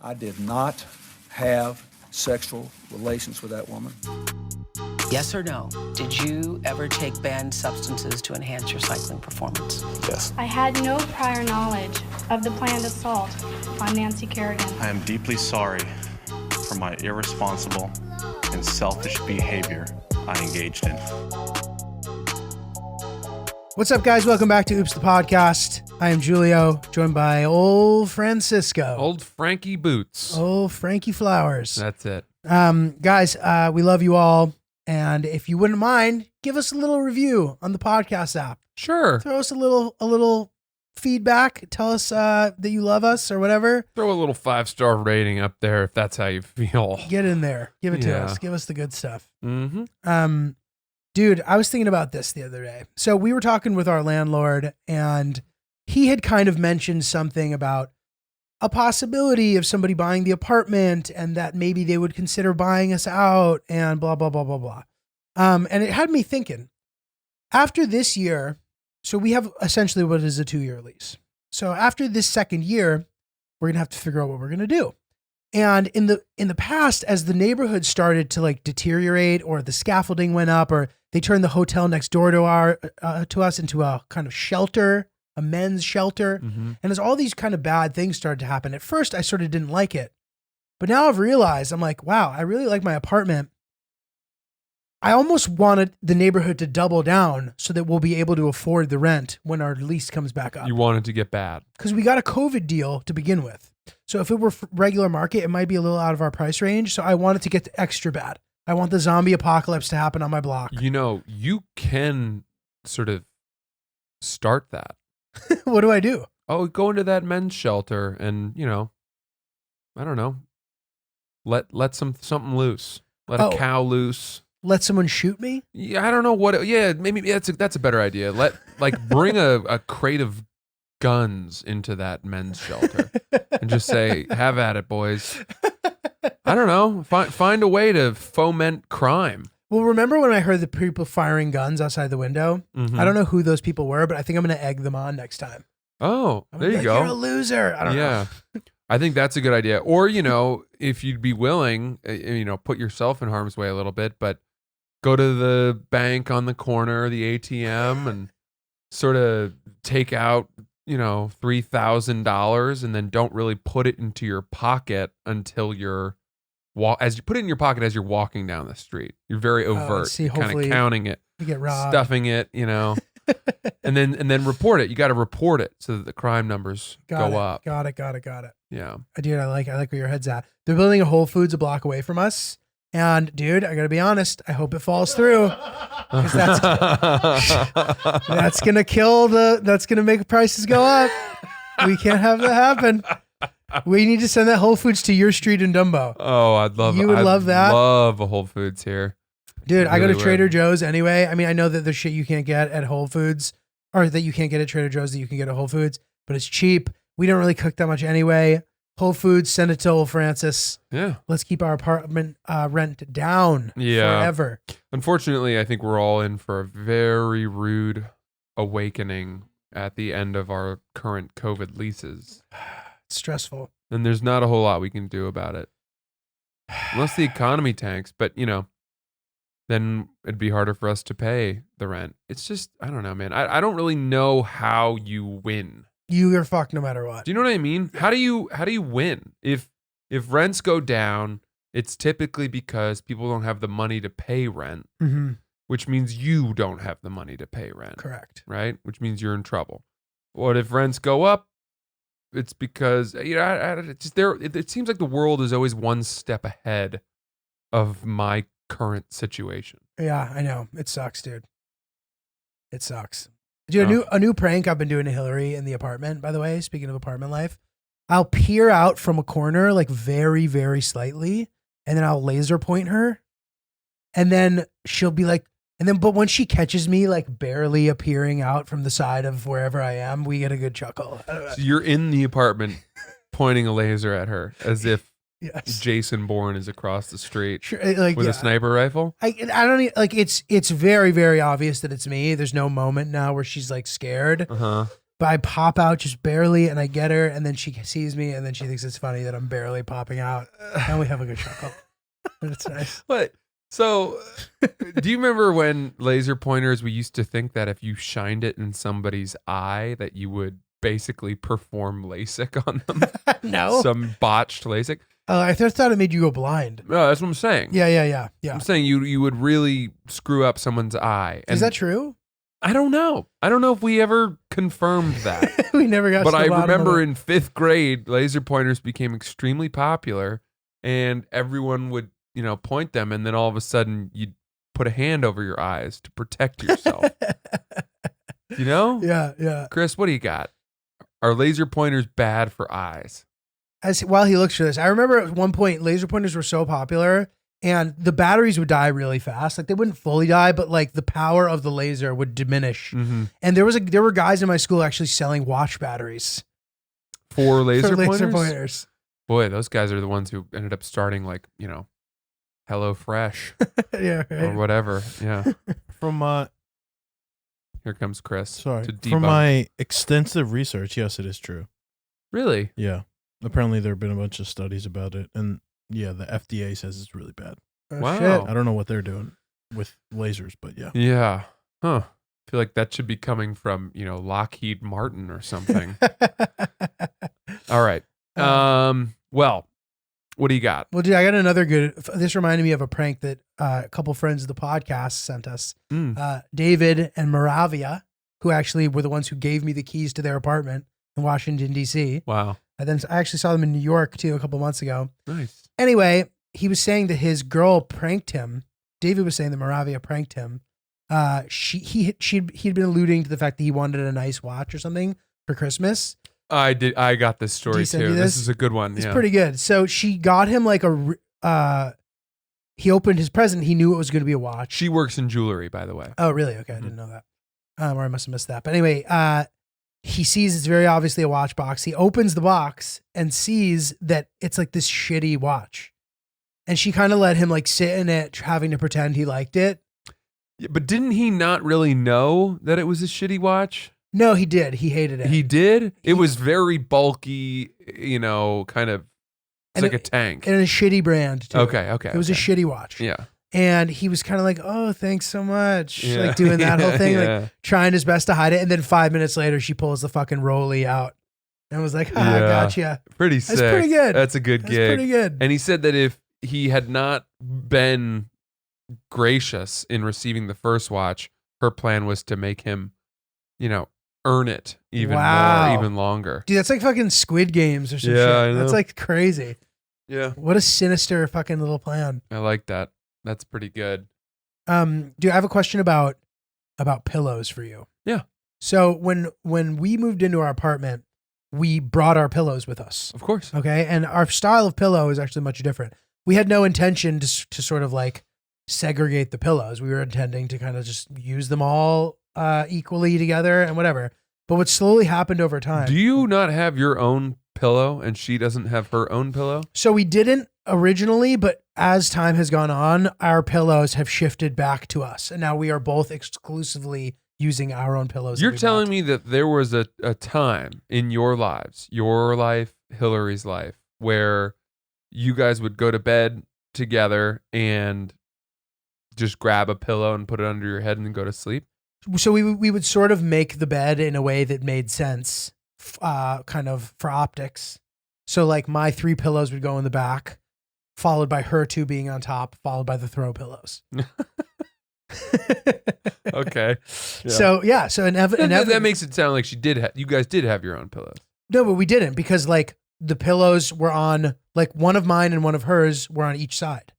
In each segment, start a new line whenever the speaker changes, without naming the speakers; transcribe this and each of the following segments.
I did not have sexual relations with that woman.
Yes or no? Did you ever take banned substances to enhance your cycling performance?
Yes.
I had no prior knowledge of the planned assault on Nancy Kerrigan.
I am deeply sorry for my irresponsible and selfish behavior I engaged in.
What's up, guys? Welcome back to Oops the Podcast. I am Julio, joined by old Francisco.
Old Frankie Boots.
Old Frankie Flowers.
That's it.
Guys, we love you all. And if you wouldn't mind, give us a little review on the podcast app.
Sure.
Throw us a little feedback. Tell us that you love us or whatever.
Throw a little 5-star rating up there if that's how you feel.
Get in there. Give it to
Yeah.
us. Give us the good stuff.
Mm-hmm.
Dude, I was thinking about this the other day. So we were talking with our landlord, and he had kind of mentioned something about a possibility of somebody buying the apartment and that maybe they would consider buying us out and blah, blah, blah, blah, blah. And it had me thinking, after this year, so we have essentially what is a 2-year lease. So after this second year, we're going to have to figure out what we're going to do. And in the past, as the neighborhood started to like deteriorate, or the scaffolding went up, or they turned the hotel next door to us into a kind of shelter, a men's shelter.
Mm-hmm.
And as all these kind of bad things started to happen, at first I sort of didn't like it. But now I've realized, I'm like, wow, I really like my apartment. I almost wanted the neighborhood to double down so that we'll be able to afford the rent when our lease comes back up.
You want it to get bad.
Because we got a COVID deal to begin with. So if it were regular market, it might be a little out of our price range. So I want it to get extra bad. I want the zombie apocalypse to happen on my block.
You know, you can sort of start that.
What do I do?
Oh, go into that men's shelter and, you know, I don't know, let something loose. Let a cow loose.
Let someone shoot me?
Yeah, I don't know what. Maybe that's a better idea. Bring a crate of guns into that men's shelter and just say, "Have at it, boys." I don't know. Find a way to foment crime.
Well, remember when I heard the people firing guns outside the window?
Mm-hmm.
I don't know who those people were, but I think I'm going to egg them on next time.
Oh, there you go.
You're a loser. I don't know.
I think that's a good idea. Or, you know, if you'd be willing, you know, put yourself in harm's way a little bit, but go to the bank on the corner, the ATM, and sort of take out, you know, $3,000 and then don't really put it into your pocket until you're as you put it in your pocket as you're walking down the street. You're very overt, kind of counting it,
you get robbed,
stuffing it, you know, and then report it. You got to report it so that the crime numbers go up.
Got it.
Yeah,
Dude, I like where your head's at. They're building a Whole Foods a block away from us. And dude, I gotta be honest, I hope it falls through. Because that's gonna make prices go up. We can't have that happen. We need to send that Whole Foods to your street in Dumbo.
Oh, I'd love that. Love a Whole Foods here.
Dude, I go to Trader Joe's anyway. I mean, I know that there's shit you can't get at Whole Foods, or that you can't get at Trader Joe's that you can get at Whole Foods, but it's cheap. We don't really cook that much anyway. Whole Foods, send it to old Francis.
Yeah.
Let's keep our apartment rent down forever.
Unfortunately, I think we're all in for a very rude awakening at the end of our current COVID leases.
It's stressful.
And there's not a whole lot we can do about it. Unless the economy tanks, but, you know, then it'd be harder for us to pay the rent. It's just, I don't know, man. I don't really know how you win.
You are fucked no matter what.
Do you know what I mean? How do you win? If rents go down, it's typically because people don't have the money to pay rent,
mm-hmm.
which means you don't have the money to pay rent.
Correct.
Right? Which means you're in trouble. What if rents go up? It's because, you know, it seems like the world is always one step ahead of my current situation.
Yeah, I know. It sucks, dude. It sucks. Dude, a new prank I've been doing to Hillary in the apartment, by the way, speaking of apartment life. I'll peer out from a corner, like very, very slightly, and then I'll laser point her. And then she'll be like, but when she catches me, like barely appearing out from the side of wherever I am, we get a good chuckle.
So you're in the apartment pointing a laser at her as if
Yes.
Jason Bourne is across the street
with
a sniper rifle.
I don't like it's very, very obvious that it's me. There's no moment now where she's like scared. but I pop out just barely, and I get her, and then she sees me, and then she thinks it's funny that I'm barely popping out, and we have a good chuckle. It's nice.
What? So, do you remember when laser pointers, we used to think that if you shined it in somebody's eye, that you would basically perform LASIK on them?
No.
Some botched LASIK?
I thought it made you go blind.
No, that's what I'm saying.
Yeah.
I'm saying you would really screw up someone's eye.
Is that true?
I don't know. I don't know if we ever confirmed that.
We never got
But
to the
I
bottom of
remember
it.
in 5th grade, laser pointers became extremely popular, and everyone would, point them, and then all of a sudden you'd put a hand over your eyes to protect yourself.
Yeah.
Chris, what do you got? Are laser pointers bad for eyes?
While he looks for this, I remember at one point laser pointers were so popular and the batteries would die really fast. Like they wouldn't fully die, but like the power of the laser would diminish.
Mm-hmm.
And there were guys in my school actually selling watch batteries
For laser pointers?
pointers.
Boy, those guys are the ones who ended up starting Hello Fresh
Yeah, right.
or whatever. Yeah.
From
Here comes Chris.
sorry,
To
from
debunk.
my extensive research, yes, it is true.
Really?
Yeah, apparently there have been a bunch of studies about it, and yeah, the FDA says it's really bad.
Oh,
Wow.
shit.
I don't know what they're doing with lasers, but yeah.
Yeah. Huh. I feel like that should be coming from, Lockheed Martin or something. All right. Well, what do you got?
Well, dude, I got another good. This reminded me of a prank that a couple friends of the podcast sent us. David and Moravia, who actually were the ones who gave me the keys to their apartment in Washington, D.C.
Wow.
And then I actually saw them in New York, too, a couple months ago.
Nice.
Anyway, he was saying that his girl pranked him. David was saying that Moravia pranked him. He'd been alluding to the fact that he wanted a nice watch or something for Christmas.
I got this story
send you
too.
this?
This is a good one.
It's
Yeah.
pretty good. So she got him like he opened his present. He knew it was going to be a watch.
She works in jewelry, by the way.
Oh, really? Okay. I didn't know that. Or I must have missed that. But anyway, he sees it's very obviously a watch box. He opens the box and sees that it's like this shitty watch. And she kind of let him like sit in it, having to pretend he liked it.
Yeah, but didn't he not really know that it was a shitty watch?
No, he did. He hated it.
He did? It was very bulky, kind of, it's
And
like
it-
a tank.
And a shitty brand too.
Okay.
It was a shitty watch.
Yeah.
And he was kind of like, oh, thanks so much.
Yeah.
Like doing that whole thing,
Yeah.
like trying his best to hide it. And then 5 minutes later, she pulls the fucking rollie out and was like,
Yeah.
gotcha.
Pretty sick.
That's pretty good.
That's a good
That's
gig.
pretty good.
And he said that if he had not been gracious in receiving the first watch, her plan was to make him, earn it even
Wow.
more, even longer.
Dude, that's like fucking Squid Games or some
Yeah,
shit.
I know.
That's like crazy.
Yeah.
What a sinister fucking little plan.
I like that. That's pretty good.
Dude, I have a question about pillows for you.
Yeah.
So when we moved into our apartment, we brought our pillows with us.
Of course.
Okay. And our style of pillow is actually much different. We had no intention to sort of like segregate the pillows. We were intending to kind of just use them all equally together and whatever. But what slowly happened over time.
Do you not have your own pillow and she doesn't have her own pillow?
So we didn't originally, but as time has gone on, our pillows have shifted back to us. And now we are both exclusively using our own pillows.
You're telling me that there was a time in your lives, your life, Hillary's life, where you guys would go to bed together and just grab a pillow and put it under your head and then go to sleep?
So we would sort of make the bed in a way that made sense, kind of for optics. So like my 3 pillows would go in the back, followed by her 2 being on top, followed by the throw pillows.
Okay. Yeah.
So yeah, so
that makes it sound like you guys did have your own pillows.
No, but we didn't because like the pillows were on like one of mine and one of hers were on each side.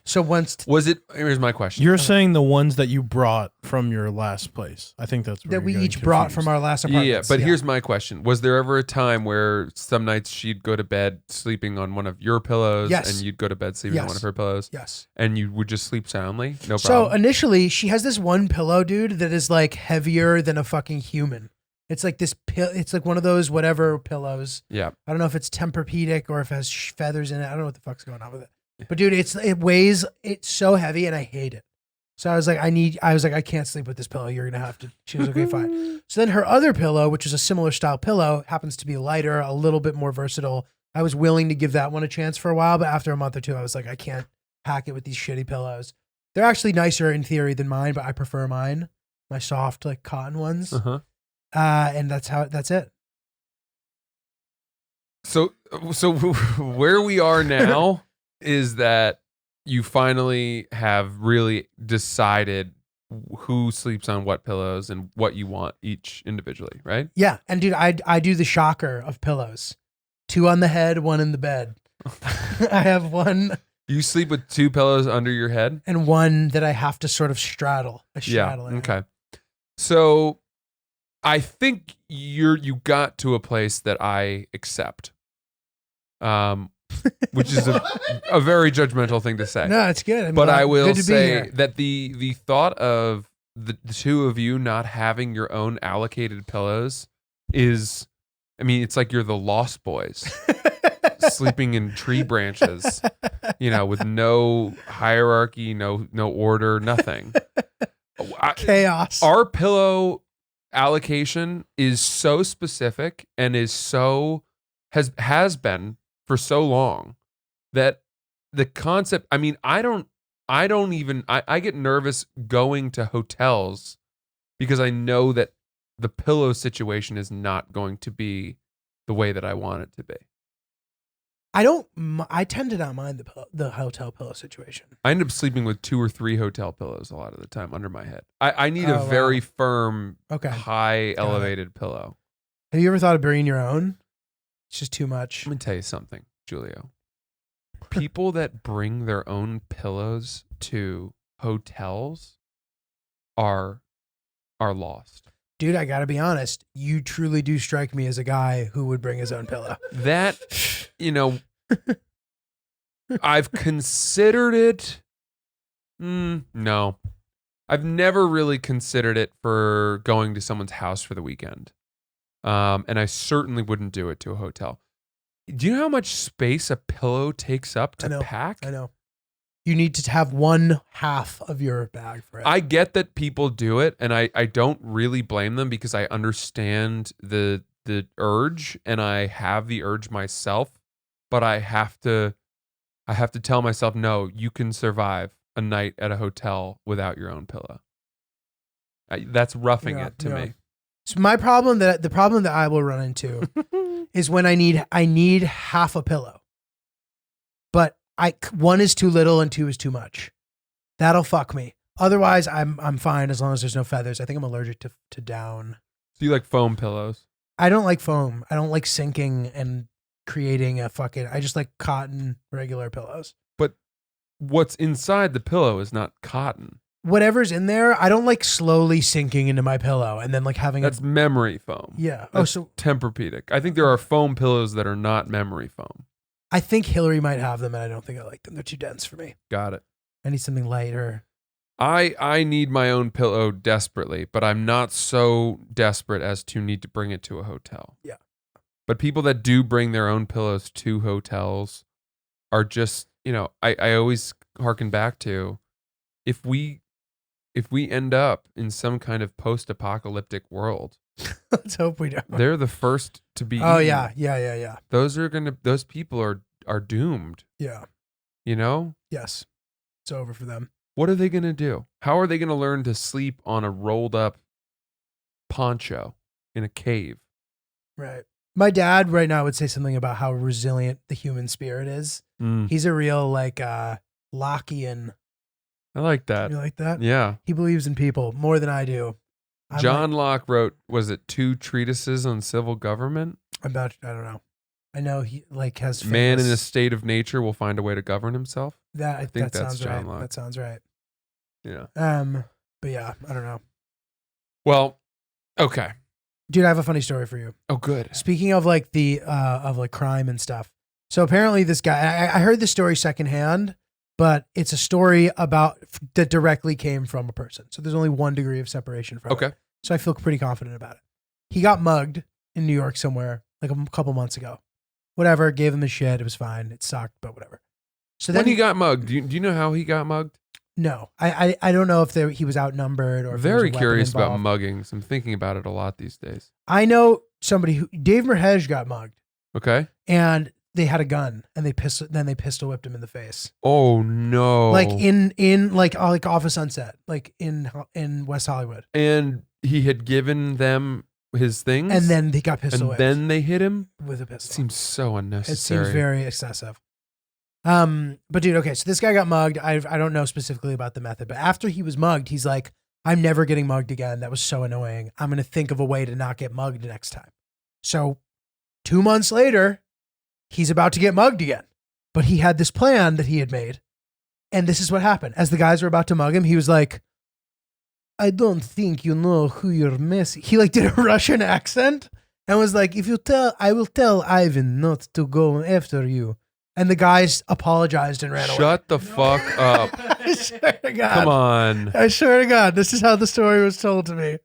So here's my question.
You're saying the ones that you brought from your last place. I think that's where
that we
you're
each
getting
brought
confused.
from our last
Yeah,
apartments.
but here's my question. Was there ever a time where some nights she'd go to bed sleeping on one of your pillows
Yes.
and you'd go to bed sleeping on
Yes.
one of her pillows?
Yes.
And you would just sleep soundly? No
So
problem.
initially, she has this one pillow, dude, that is like heavier than a fucking human. It's like this it's like one of those whatever pillows.
Yeah.
I don't know if it's Tempur-Pedic or if it has feathers in it. I don't know what the fuck's going on with it. But dude, it's so heavy and I hate it. So I was like, I can't sleep with this pillow. You're going to have to. She was okay, fine. So then her other pillow, which is a similar style pillow, happens to be lighter, a little bit more versatile. I was willing to give that one a chance for a while, but after a month or two, I was like, I can't hack it with these shitty pillows. They're actually nicer in theory than mine, but I prefer mine, my soft like cotton ones.
Uh-huh.
And that's it.
So where we are now is that you finally have really decided who sleeps on what pillows and what you want each individually, right?
Yeah. And dude, I do the shocker of pillows. 2 on the head, 1 in the bed. I have 1
You sleep with 2 pillows under your head?
and 1 that I have to sort of straddle. I straddle it.
Okay. So I think you got to a place that I accept. Which is a very judgmental thing to say.
No, it's good.
But I will
good to be
say
here.
that the thought of the 2 of you not having your own allocated pillows is, I mean, it's like you're the Lost Boys sleeping in tree branches, with no hierarchy, no order, nothing.
Chaos.
Our pillow allocation is so specific and is so has been for so long that the concept, I mean, I get nervous going to hotels because I know that the pillow situation is not going to be the way that I want it to be.
I tend to not mind the hotel pillow situation.
I end up sleeping with 2 or 3 hotel pillows a lot of the time under my head. I need a
Oh,
very
wow.
firm,
Okay.
high elevated pillow.
Have you ever thought of bringing your own? It's just too much.
Let me tell you something, Julio. People that bring their own pillows to hotels are lost.
Dude, I gotta be honest. You truly do strike me as a guy who would bring his own pillow.
That, I've considered it. No. I've never really considered it for going to someone's house for the weekend. And I certainly wouldn't do it to a hotel. Do you know how much space a pillow takes up to pack?
I know. You need to have 1/2 of your bag for it.
I get that people do it, and I don't really blame them because I understand the urge, and I have the urge myself, but I have to tell myself, no, you can survive a night at a hotel without your own pillow. That's roughing it to me.
So the problem that I will run into is when I need half a pillow, but 1 is too little and 2 is too much. That'll fuck me. Otherwise, I'm fine as long as there's no feathers. I think I'm allergic to down.
So you like foam pillows?
I don't like foam. I don't like sinking and creating I just like cotton regular pillows.
But what's inside the pillow is not cotton.
Whatever's in there, I don't like slowly sinking into my pillow and then like having
That's memory foam.
Yeah.
That's Tempur-Pedic. I think there are foam pillows that are not memory foam.
I think Hillary might have them and I don't think I like them. They're too dense for me.
Got it.
I need something lighter.
I need my own pillow desperately, but I'm not so desperate as to need to bring it to a hotel.
Yeah.
But people that do bring their own pillows to hotels are just, I always harken back to if we end up in some kind of post-apocalyptic world,
Let's hope we don't.
they're the first to be
Oh
eaten.
yeah.
Those people are doomed.
Yeah. Yes. It's over for them.
What are they going to do? How are they going to learn to sleep on a rolled up poncho in a cave?
Right. My dad right now would say something about how resilient the human spirit is. He's a real Lockean.
I like that.
You like that?
Yeah.
He believes in people more than I do.
John Locke wrote, was it 2 treatises on civil government?
I don't know. I know he has
Man in a
famous-
state of nature will find a way to govern himself.
I
think
that
that's
sounds
John
right.
Locke.
That sounds right.
Yeah.
But yeah, I don't know.
Well, okay.
Dude, I have a funny story for you.
Oh, good.
Speaking of crime and stuff. So apparently this guy, I heard this story secondhand, but it's a story that directly came from a person. So there's only 1 degree of separation from
Okay.
it. So I feel pretty confident about it. He got mugged in New York somewhere like a couple months ago. Whatever, gave him the shit. It was fine. It sucked, but whatever. So then
When he got mugged, do you know how he got mugged?
No, I don't know if he was outnumbered or if there was a
Very
weapon
curious about
involved.
muggings. I'm thinking about it a lot these days.
I know somebody who Dave Merhej got mugged,
Okay.
and they had a gun, and they pistol whipped him in the face,
Oh no.
like in like off of Sunset, like in West Hollywood,
And he had given them his things,
and then he got pistol
and
whipped
then they hit him.
with a pistol.
Seems so
It
unnecessary.
seems very excessive. But dude, okay, so this guy got mugged. I don't know specifically about the method, but after he was mugged, he's like, I'm never getting mugged again. That was so annoying. I'm going to think of a way to not get mugged next time. So 2 months later, he's about to get mugged again. But he had this plan that he had made. And this is what happened. As the guys were about to mug him, he was like, I don't think you know who you're messing. He like did a Russian accent and was like, I will tell Ivan not to go after you. And the guys apologized and ran away.
Shut the fuck up.
I swear to God.
Come on.
I swear to God, this is how the story was told to me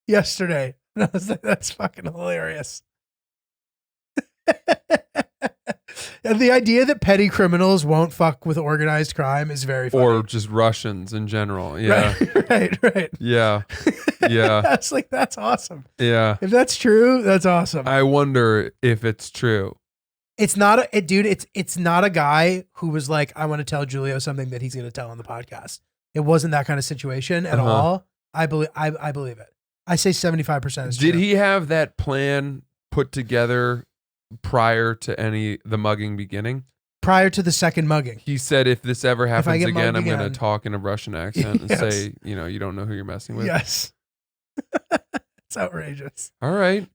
yesterday. And I was like, that's fucking hilarious. And the idea that petty criminals won't fuck with organized crime is very funny.
Or just Russians in general. Yeah.
Right.
Yeah. Yeah.
That's like, that's awesome.
Yeah.
If that's true, that's awesome.
I wonder if it's true.
It's not it's not a guy who was like, I want to tell Julio something that he's going to tell on the podcast. It wasn't that kind of situation at all. I believe it. I say 75% is true.
Did he have that plan put together prior to the mugging beginning?
Prior to the second mugging.
He said, if this ever happens
get
again,
mugged
I'm going
again.
to talk in a Russian accent and
Yes.
say, you don't know who you're messing with.
Yes. It's outrageous.
All right.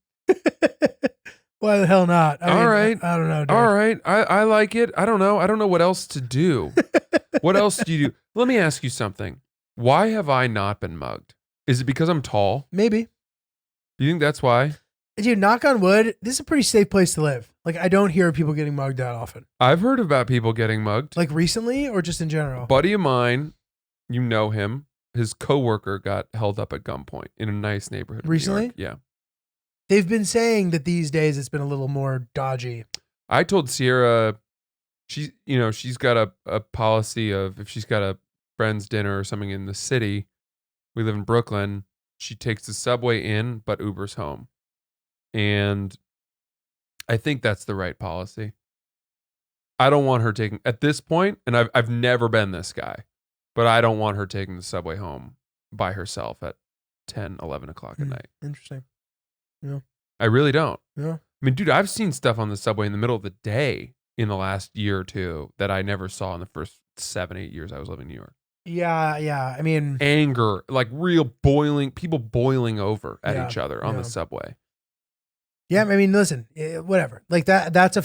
Why the hell not?
All right.
I don't know, dude.
All right. I like it. I don't know. I don't know what else to do. What else do you do? Let me ask you something. Why have I not been mugged? Is it because I'm tall?
Maybe.
Do you think that's why?
Dude, knock on wood, this is a pretty safe place to live. Like, I don't hear people getting mugged that often.
I've heard about people getting mugged.
Like recently or just in general?
Buddy of mine, you know him, his coworker got held up at gunpoint in a nice neighborhood. in New
Recently?
York. Yeah.
They've been saying that these days it's been a little more dodgy.
I told Sierra, she's got a policy of if she's got a friend's dinner or something in the city, we live in Brooklyn, she takes the subway in, but Ubers home. And I think that's the right policy. I don't want her taking, at this point, and I've never been this guy, but I don't want her taking the subway home by herself at 10, 11 o'clock at night.
Interesting.
I really don't.
Yeah.
I mean, dude, I've seen stuff on the subway in the middle of the day in the last year or two that I never saw in the first 7, 8 years I was living in New York.
Yeah. I mean,
Anger, like real people boiling over at
Yeah,
each other on
yeah.
the subway.
yeah, I mean, listen, whatever. Like that's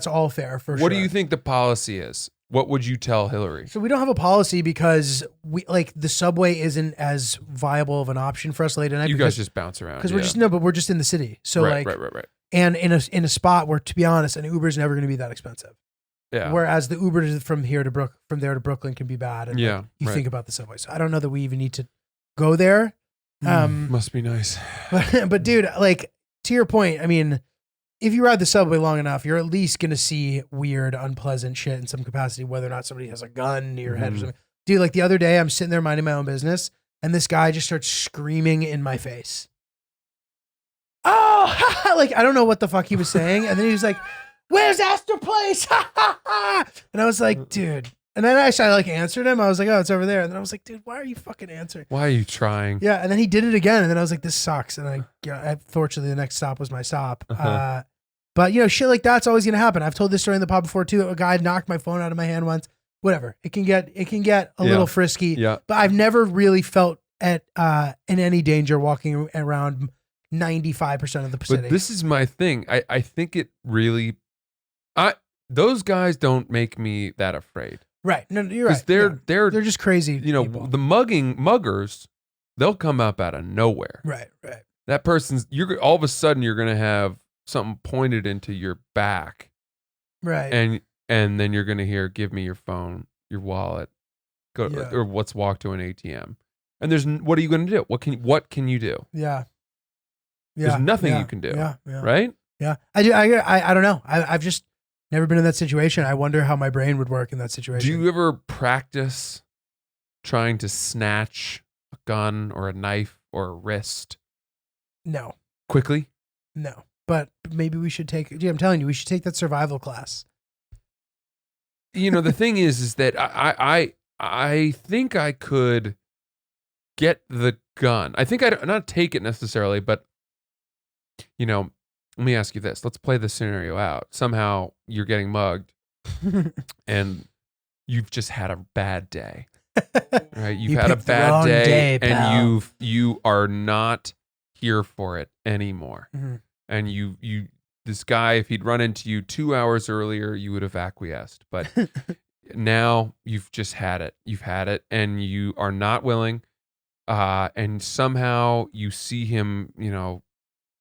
all fair for sure.
What do you think the policy is? What would you tell Hillary?
So we don't have a policy because the subway isn't as viable of an option for us late at night.
You guys just bounce around.
because we're just in the city. So
right.
and in a spot where, to be honest, an Uber is never going to be that expensive.
Yeah.
Whereas the Uber from there to Brooklyn can be bad. And
Yeah,
you
right.
think about the subway. So I don't know that we even need to go there.
Must be nice.
But dude, like to your point, I mean, if you ride the subway long enough, you're at least going to see weird, unpleasant shit in some capacity, whether or not somebody has a gun near your head or something. Dude, like the other day, I'm sitting there minding my own business, and this guy just starts screaming in my face. Oh, like, I don't know what the fuck he was saying. And then he was like, where's Astor Place? And I was like, dude. And then I answered him. I was like, oh, it's over there. And then I was like, dude, why are you fucking answering?
Why are you trying?
Yeah. And then he did it again. And then I was like, this sucks. And fortunately, the next stop was my stop. But shit like that's always going to happen. I've told this story in the pod before too. A guy knocked my phone out of my hand once. Whatever. It can get a little frisky.
Yeah.
But I've never really felt in any danger walking around 95% of the city.
But this is my thing. I think it really, those guys don't make me that afraid.
Right. No, you're right.
Because they're
just crazy. people.
The muggers, they'll come up out of nowhere.
Right.
That person's, all of a sudden you're going to have something pointed into your back.
Right.
And then you're going to hear, give me your phone, your wallet, or let's walk to an ATM. And what are you going to do? What can you do?
Yeah.
There's nothing you can do.
Yeah.
Right?
Yeah. I don't know. I've just never been in that situation. I wonder how my brain would work in that situation.
Do you ever practice trying to snatch a gun or a knife or a wrist
No,
quickly?
no. But maybe we should take. Dude, I'm telling you, we should take that survival class.
The thing is that I think I could get the gun. I think I'd not take it necessarily, but let me ask you this. Let's play the scenario out. Somehow you're getting mugged and you've just had a bad day. Right? You've
You
had a
picked the
bad
wrong day,
and
pal.
you are not here for it anymore.
Mhm.
And this guy, if he'd run into you 2 hours earlier, you would have acquiesced. But now you've just had it. You've had it, and you are not willing. And somehow you see him,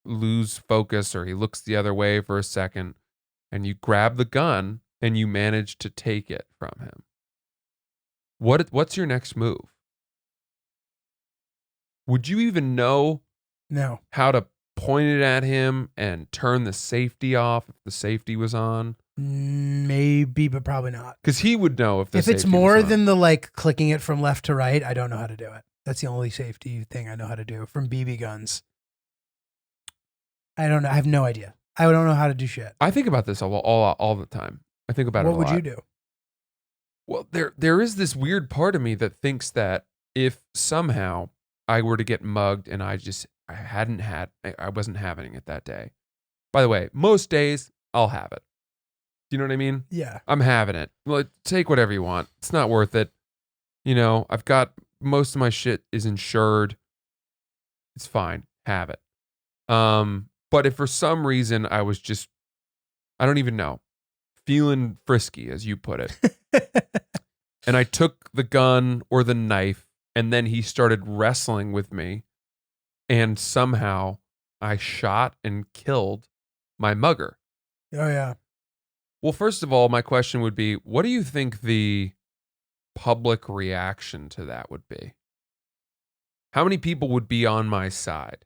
lose focus, or he looks the other way for a second, and you grab the gun and you manage to take it from him. What's your next move? Would you even know
No.
how to point it at him and turn the safety off if the safety was on?
Maybe, but probably not.
Because he would know if the
If it's
safety
more
was on.
than the like clicking it from left to right, I don't know how to do it. That's the only safety thing I know how to do from BB guns. I don't know. I have no idea. I don't know how to do shit.
I think about this all the time. I think about it a
What would
lot.
you do?
Well, there is this weird part of me that thinks that if somehow I were to get mugged and I wasn't having it that day. By the way, most days I'll have it. Do you know what I mean?
Yeah.
I'm having it. Well, take whatever you want. It's not worth it. I've got most of my shit is insured. It's fine. Have it. But if for some reason I was just, I don't even know, feeling frisky, as you put it, and I took the gun or the knife, and then he started wrestling with me, and somehow I shot and killed my mugger.
Oh yeah.
Well, first of all, my question would be, what do you think the public reaction to that would be? How many people would be on my side?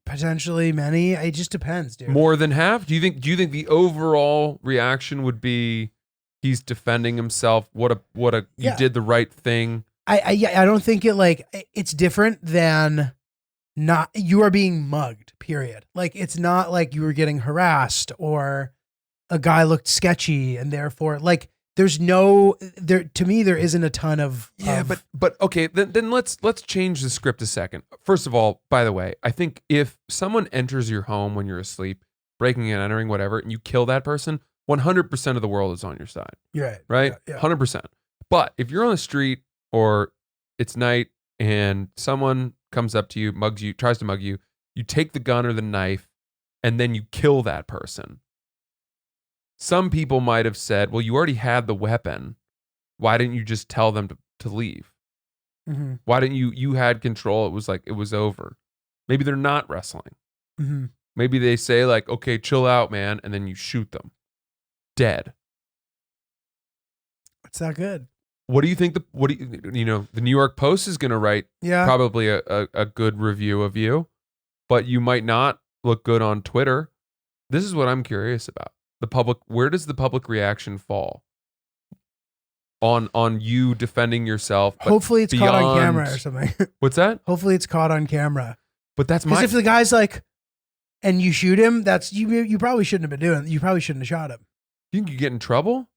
Potentially many. It just depends, dude.
More than half? Do you think the overall reaction would be he's defending himself? You did the right thing.
I don't think it's different than not you are being mugged, period. Like it's not like you were getting harassed or a guy looked sketchy and therefore like there's no there to me there isn't a ton of
but okay, then let's change the script a second. First of all, by the way, I think if someone enters your home when you're asleep, breaking and entering, whatever, and you kill that person, 100% of the world is on your side.
You're right.
Right?
Yeah.
100%. But if you're on the street or it's night and someone comes up to you, mugs you, tries to mug you, you take the gun or the knife and then you kill that person. Some people might have said, well, you already had the weapon. Why didn't you just tell them to leave?
Mm-hmm.
Why didn't you had control? It was like, it was over. Maybe they're not wrestling.
Mm-hmm.
Maybe they say like, okay, chill out, man. And then you shoot them. Dead.
It's not good.
What do you think the New York Post is going to write
Yeah.
probably a good review of you, but you might not look good on Twitter. This is what I'm curious about. Where does the public reaction fall on you defending yourself? But
Hopefully it's caught on
beyond-
camera or something.
What's that?
Hopefully it's caught on camera.
But that's
Because
my
if the guy's like, and you shoot him, that's you probably shouldn't have been doing. You probably shouldn't have shot him.
You think you get in trouble?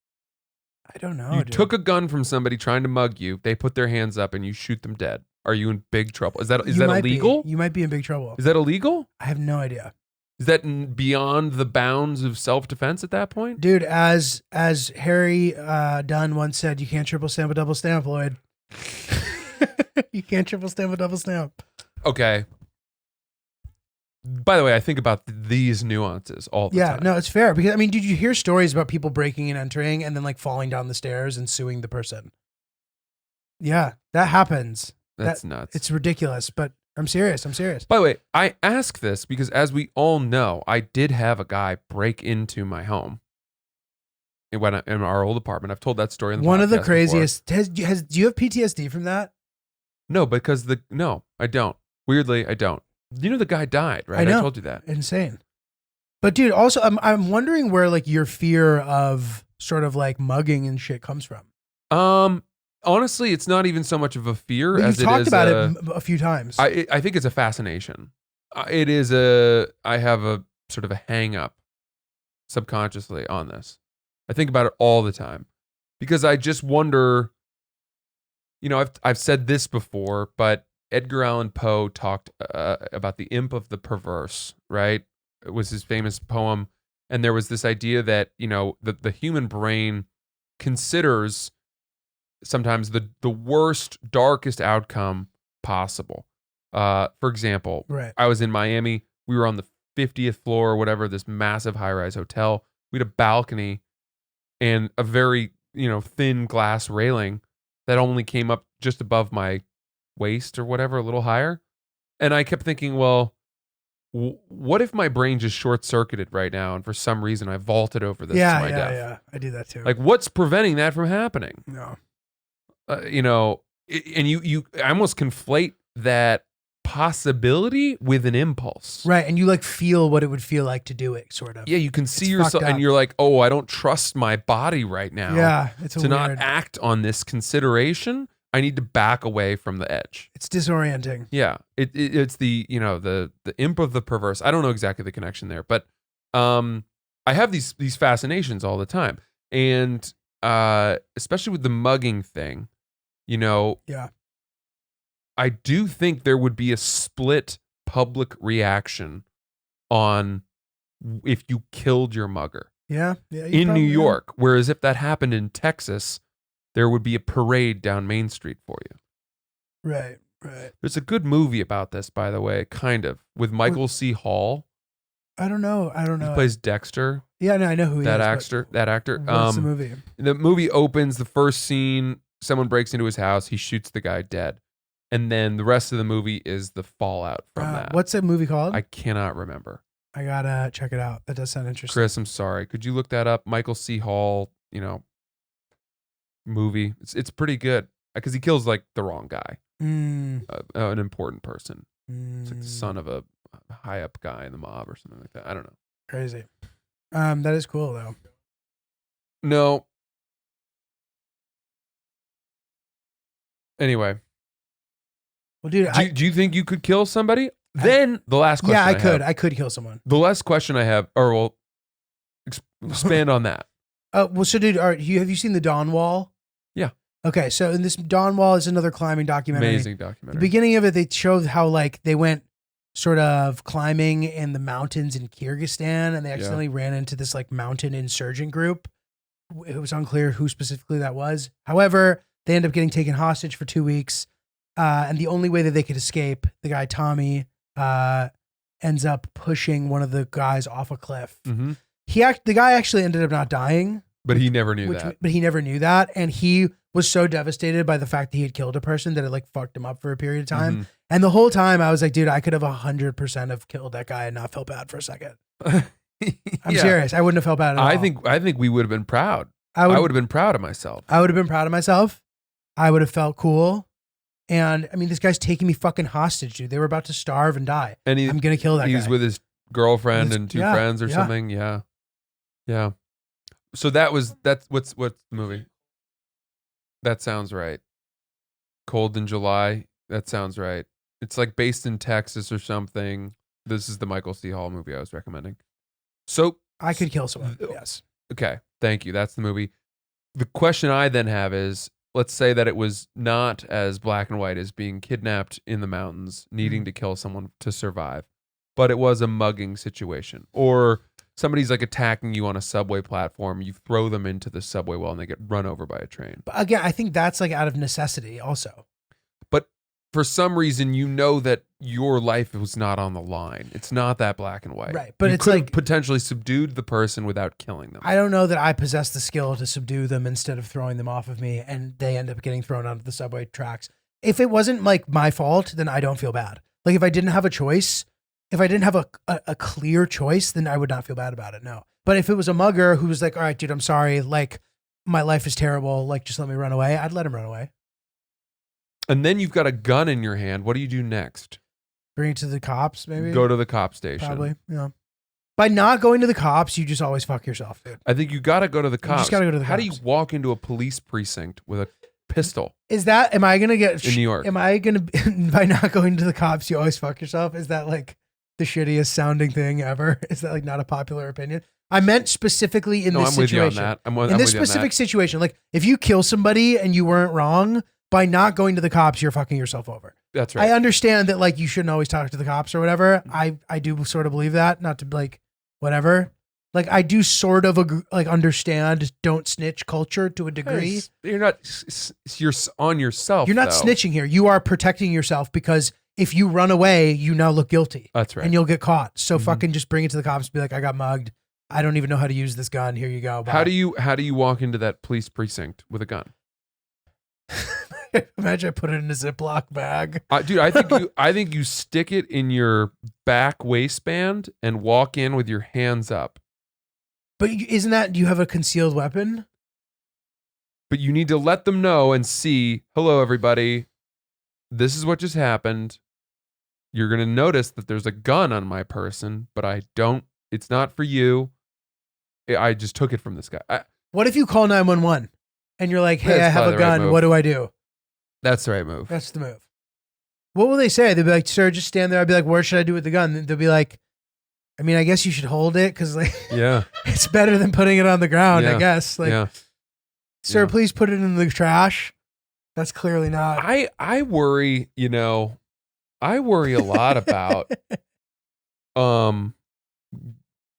I don't know.
You
dude.
took a gun from somebody trying to mug you. They put their hands up and you shoot them dead. Are you in big trouble? Is that
You might be.
illegal?
You might be in big trouble.
Is that illegal?
I have no idea.
Is that beyond the bounds of self-defense at that point?
Dude, as Harry Dunn once said, you can't triple stamp a double stamp, Lloyd. You can't triple stamp a double stamp.
Okay. By the way, I think about these nuances all the time.
No, it's fair. Because, I mean, did you hear stories about people breaking and entering and then like falling down the stairs and suing the person? Yeah, that happens.
That's nuts.
It's ridiculous, but I'm serious.
By the way, I ask this because as we all know, I did have a guy break into my home in our old apartment. I've told that story in the
One of the
podcast
craziest. Do you have PTSD from that?
before. No, I don't. Weirdly, I don't. You know the guy died, right?
I know.
I told you that.
Insane. But dude, also I'm wondering where like your fear of sort of like mugging and shit comes from.
Honestly, it's not even so much of a fear
But
as
you've
it
talked
is
about it a few times.
I think it's a fascination. I have a sort of a hang up subconsciously on this. I think about it all the time because I just wonder, I've said this before, but Edgar Allan Poe talked about the imp of the perverse, right? It was his famous poem. And there was this idea that, the human brain considers sometimes the worst, darkest outcome possible. For example,
Right.
I was in Miami. We were on the 50th floor or whatever, this massive high-rise hotel. We had a balcony and a very, thin glass railing that only came up just above my waist or whatever, a little higher. And I kept thinking, well, what if my brain just short-circuited right now and for some reason I vaulted over this to my death?
Yeah. I do that too.
Like, what's preventing that from happening?
No.
And you I almost conflate that possibility with an impulse.
Right. And you like feel what it would feel like to do it, sort of.
Yeah, you can see
It's
yourself
fucked up.
and you're like, oh, I don't trust my body right now.
Yeah. It's
to
weird.
not act on this consideration. I need to back away from the edge.
It's disorienting.
Yeah. It's the imp of the perverse. I don't know exactly the connection there, but I have these fascinations all the time. And especially with the mugging thing,
Yeah.
I do think there would be a split public reaction on if you killed your mugger
Yeah.
in New York. Whereas if that happened in Texas, there would be a parade down Main Street for you.
Right.
There's a good movie about this, by the way, kind of, with Michael C. Hall.
I don't know.
He plays Dexter.
Yeah, no, I know who he
That
is.
actor. That actor.
What's the movie?
The movie opens, the first scene, someone breaks into his house, he shoots the guy dead. And then the rest of the movie is the fallout from that.
What's that movie called?
I cannot remember.
I gotta check it out. That does sound interesting.
Chris, I'm sorry. Could you look that up? Michael C. Hall, movie. It's pretty good because he kills like the wrong guy, an important person. It's like the son of a high up guy in the mob or something like that. I don't know.
Crazy. That is cool though.
No. Anyway,
Well, dude,
do you think you could kill somebody? Then the last question.
Yeah, I
have-
could. I could kill someone.
The last question I have, or well, expand on that.
Well, so dude, have you seen the Dawn Wall?
Yeah.
Okay, so in this Dawn Wall is another climbing documentary.
Amazing
The
documentary.
beginning of it, they showed how like they went sort of climbing in the mountains in Kyrgyzstan, and they accidentally ran into this like mountain insurgent group. It was unclear who specifically that was. However, they end up getting taken hostage for 2 weeks, and the only way that they could escape, the guy Tommy ends up pushing one of the guys off a cliff.
Mm-hmm.
The guy actually ended up not dying.
But he never knew that.
But he never knew that, and he was so devastated by the fact that he had killed a person that it like fucked him up for a period of time.
Mm-hmm.
And the whole time I was like, dude, I could have 100% have killed that guy and not felt bad for a second. I'm serious. I wouldn't have felt bad at all.
I think we would have been proud. I would have been proud of myself.
I would have been proud of myself. I would have felt cool. And I mean, this guy's taking me fucking hostage, dude. They were about to starve and die.
And
I'm gonna kill that guy.
He's with his girlfriend and two friends or
yeah.
something. Yeah. Yeah. So what's the movie? That sounds right. Cold in July. That sounds right. It's like based in Texas or something. This is the Michael C. Hall movie I was recommending. So
I could kill someone. Yes.
Okay. Thank you. That's the movie. The question I then have is, let's say that it was not as black and white as being kidnapped in the mountains, needing to kill someone to survive, but it was a mugging situation, or somebody's like attacking you on a subway platform. You throw them into the subway well and they get run over by a train.
But again, I think that's like out of necessity also.
But for some reason, you know that your life was not on the line. It's not that black and white.
Right. But
you
it's
could have
like
potentially subdued the person without killing them.
I don't know that I possess the skill to subdue them instead of throwing them off of me and they end up getting thrown onto the subway tracks. If it wasn't like my fault, then I don't feel bad. Like if I didn't have a choice, if I didn't have a clear choice, then I would not feel bad about it. No. But if it was a mugger who was like, all right, dude, I'm sorry. Like my life is terrible. Like just let me run away. I'd let him run away.
And then you've got a gun in your hand. What do you do next?
Bring it to the cops, maybe.
Go to the cop station.
Probably. Yeah. By not going to the cops, you just always fuck yourself, dude.
I think you got to go to the cops.
just gotta go to the
How do you
cops.
walk into a police precinct with a pistol
Am I going to get
in New York?
Am I going to, by not going to the cops, you always fuck yourself? Is that like the shittiest sounding thing ever? Is that like not a popular opinion? I meant specifically in
No,
this
I'm with you on
situation.
that. I'm
In
with
this
you on that.
specific situation, like if you kill somebody and you weren't wrong, by not going to the cops, you're fucking yourself over.
That's right.
I understand that like you shouldn't always talk to the cops or whatever. I do sort of believe that, not to like whatever. Like I do sort of like understand don't snitch culture to a degree.
You're not. You're on yourself.
You're not
though.
snitching here. You are protecting yourself because if you run away, you now look guilty.
That's right.
And you'll get caught. So
Mhm.
fucking just bring it to the cops and be like, I got mugged. I don't even know how to use this gun. Here you go. Bye.
How do you walk into that police precinct with a gun?
Imagine I put it in a Ziploc bag.
Dude, I think you stick it in your back waistband and walk in with your hands up.
But isn't that, do you have a concealed weapon?
But you need to let them know and see, hello, everybody. This is what just happened. You're going to notice that there's a gun on my person, but it's not for you. I just took it from this guy.
What if you call 911 and you're like, hey,
That's
I have
probably
a
the right
gun.
move.
What do I do?
That's the right move.
That's the move. What will they say? They'll be like, sir, just stand there. I'd be like, what should I do with the gun? They'll be like, I mean, I guess you should hold it because like
Yeah.
it's better than putting it on the ground,
Yeah.
I guess. Like,
Yeah.
sir,
Yeah.
please put it in the trash. That's clearly not.
I worry, I worry a lot about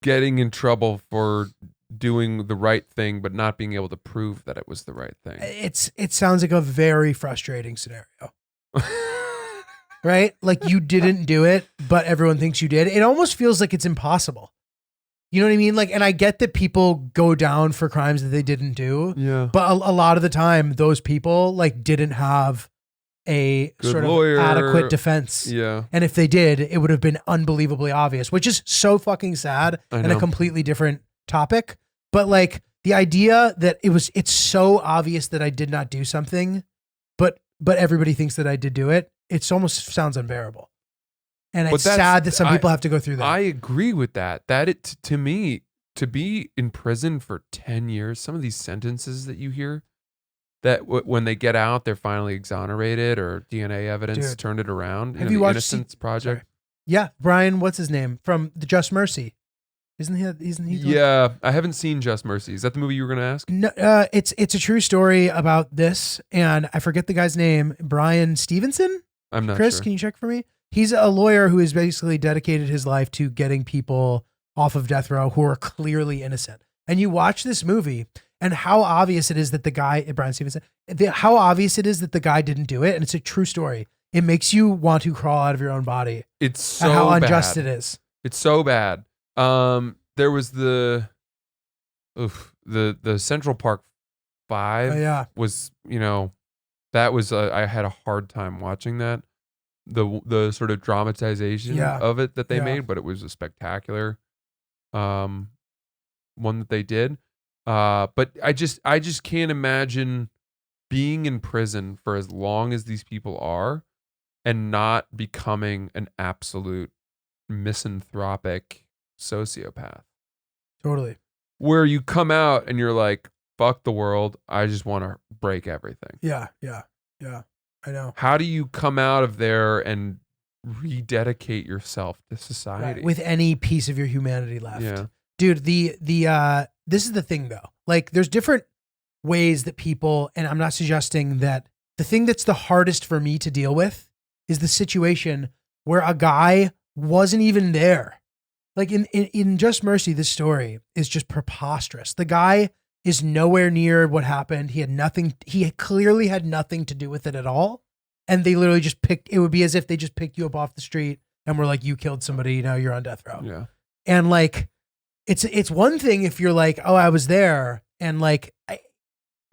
getting in trouble for doing the right thing but not being able to prove that it was the right thing.
It sounds like a very frustrating scenario. Right? Like you didn't do it, but everyone thinks you did. It almost feels like it's impossible. You know what I mean? Like, and I get that people go down for crimes that they didn't do,
Yeah.
but a lot of the time, those people like didn't have a
Good
sort
lawyer.
of adequate defense.
Yeah.
And if they did, it would have been unbelievably obvious, which is so fucking sad
I
and a
know.
completely different topic. But like the idea that it's so obvious that I did not do something, but everybody thinks that I did do it. It almost sounds unbearable. And
But
it's
that's-
sad that some people have to go through that.
I agree with that. To me, to be in prison for 10 years, some of these sentences that you hear, that when they get out, they're finally exonerated or DNA evidence
Dude.
turned it around.
Have
in
you
the
watched
Innocence Project?
Yeah, Brian, what's his name from the Just Mercy? Isn't he? The
Yeah, I haven't seen Just Mercy. Is that the movie you were going to ask?
No, it's a true story about this, and I forget the guy's name. Brian Stevenson.
I'm not
Chris,
sure.
can you check for me? He's a lawyer who has basically dedicated his life to getting people off of death row who are clearly innocent. And you watch this movie, and how obvious it is that the guy, Brian Stevenson, how obvious it is that the guy didn't do it, and it's a true story. It makes you want to crawl out of your own body.
It's so
At how unjust
bad.
it is.
It's so bad. There was the Central Park 5
Oh, yeah.
was, that was I had a hard time watching that. The sort of dramatization
Yeah.
of it that they
Yeah.
made, but it was a spectacular one that they did. But I just can't imagine being in prison for as long as these people are and not becoming an absolute misanthropic sociopath.
Totally.
Where you come out and you're like, fuck the world. I just want to break everything.
Yeah. I know.
How do you come out of there and rededicate yourself to society?
Right. With any piece of your humanity left.
Yeah.
Dude, this is the thing though. Like there's different ways that people, and I'm not suggesting that the thing that's the hardest for me to deal with is the situation where a guy wasn't even there. Like in Just Mercy, this story is just preposterous. The guy is nowhere near what happened. He clearly had nothing to do with it at all. And they literally just it would be as if they just picked you up off the street and were like, you killed somebody, now you're on death row.
Yeah.
And like, it's one thing if you're like, oh, I was there, and like,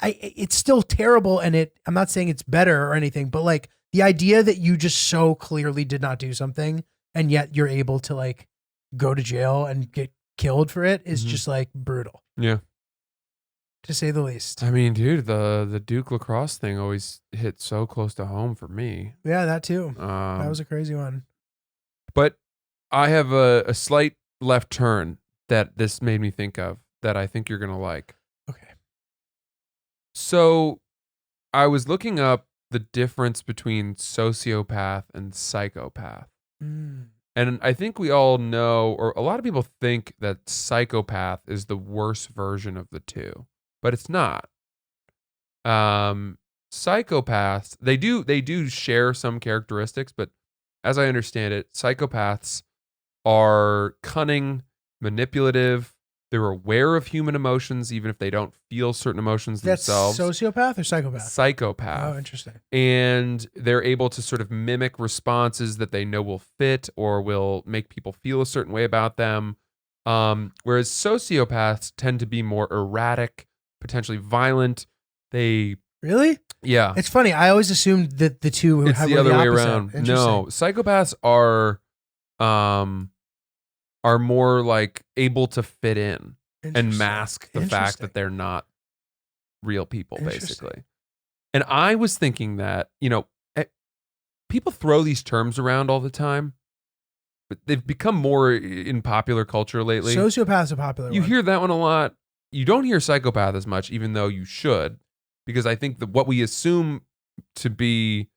it's still terrible, and I'm not saying it's better or anything, but like the idea that you just so clearly did not do something, and yet you're able to like go to jail and get killed for it is just like brutal,
Yeah.
to say the least.
I mean, dude, the Duke lacrosse thing always hit so close to home for me.
Yeah, that too. That
That
was a crazy one.
But I have a slight left turn that this made me think of that I think you're going to like.
Okay.
So I was looking up the difference between sociopath and psychopath.
Mm.
And I think we all know, or a lot of people think that psychopath is the worst version of the two, but it's not. Psychopaths, they do share some characteristics, but as I understand it, psychopaths are cunning, manipulative. They're aware of human emotions, even if they don't feel certain emotions
That's
themselves.
sociopath or psychopath?
Psychopath.
Oh, interesting.
And they're able to sort of mimic responses that they know will fit or will make people feel a certain way about them. Whereas sociopaths tend to be more erratic, potentially violent. They
Really?
Yeah.
It's funny. I always assumed that the two were
It's the
were
other way
opposite.
around.
Interesting.
No, psychopaths are more like able to fit in and
Interesting.
mask the fact
Interesting.
that they're not real people,
Interesting.
basically. And I was thinking that, people throw these terms around all the time, but they've become more in popular culture lately.
Sociopath's a popular
You
one.
hear that one a lot. You don't hear psychopath as much, even though you should, because I think that what we assume to be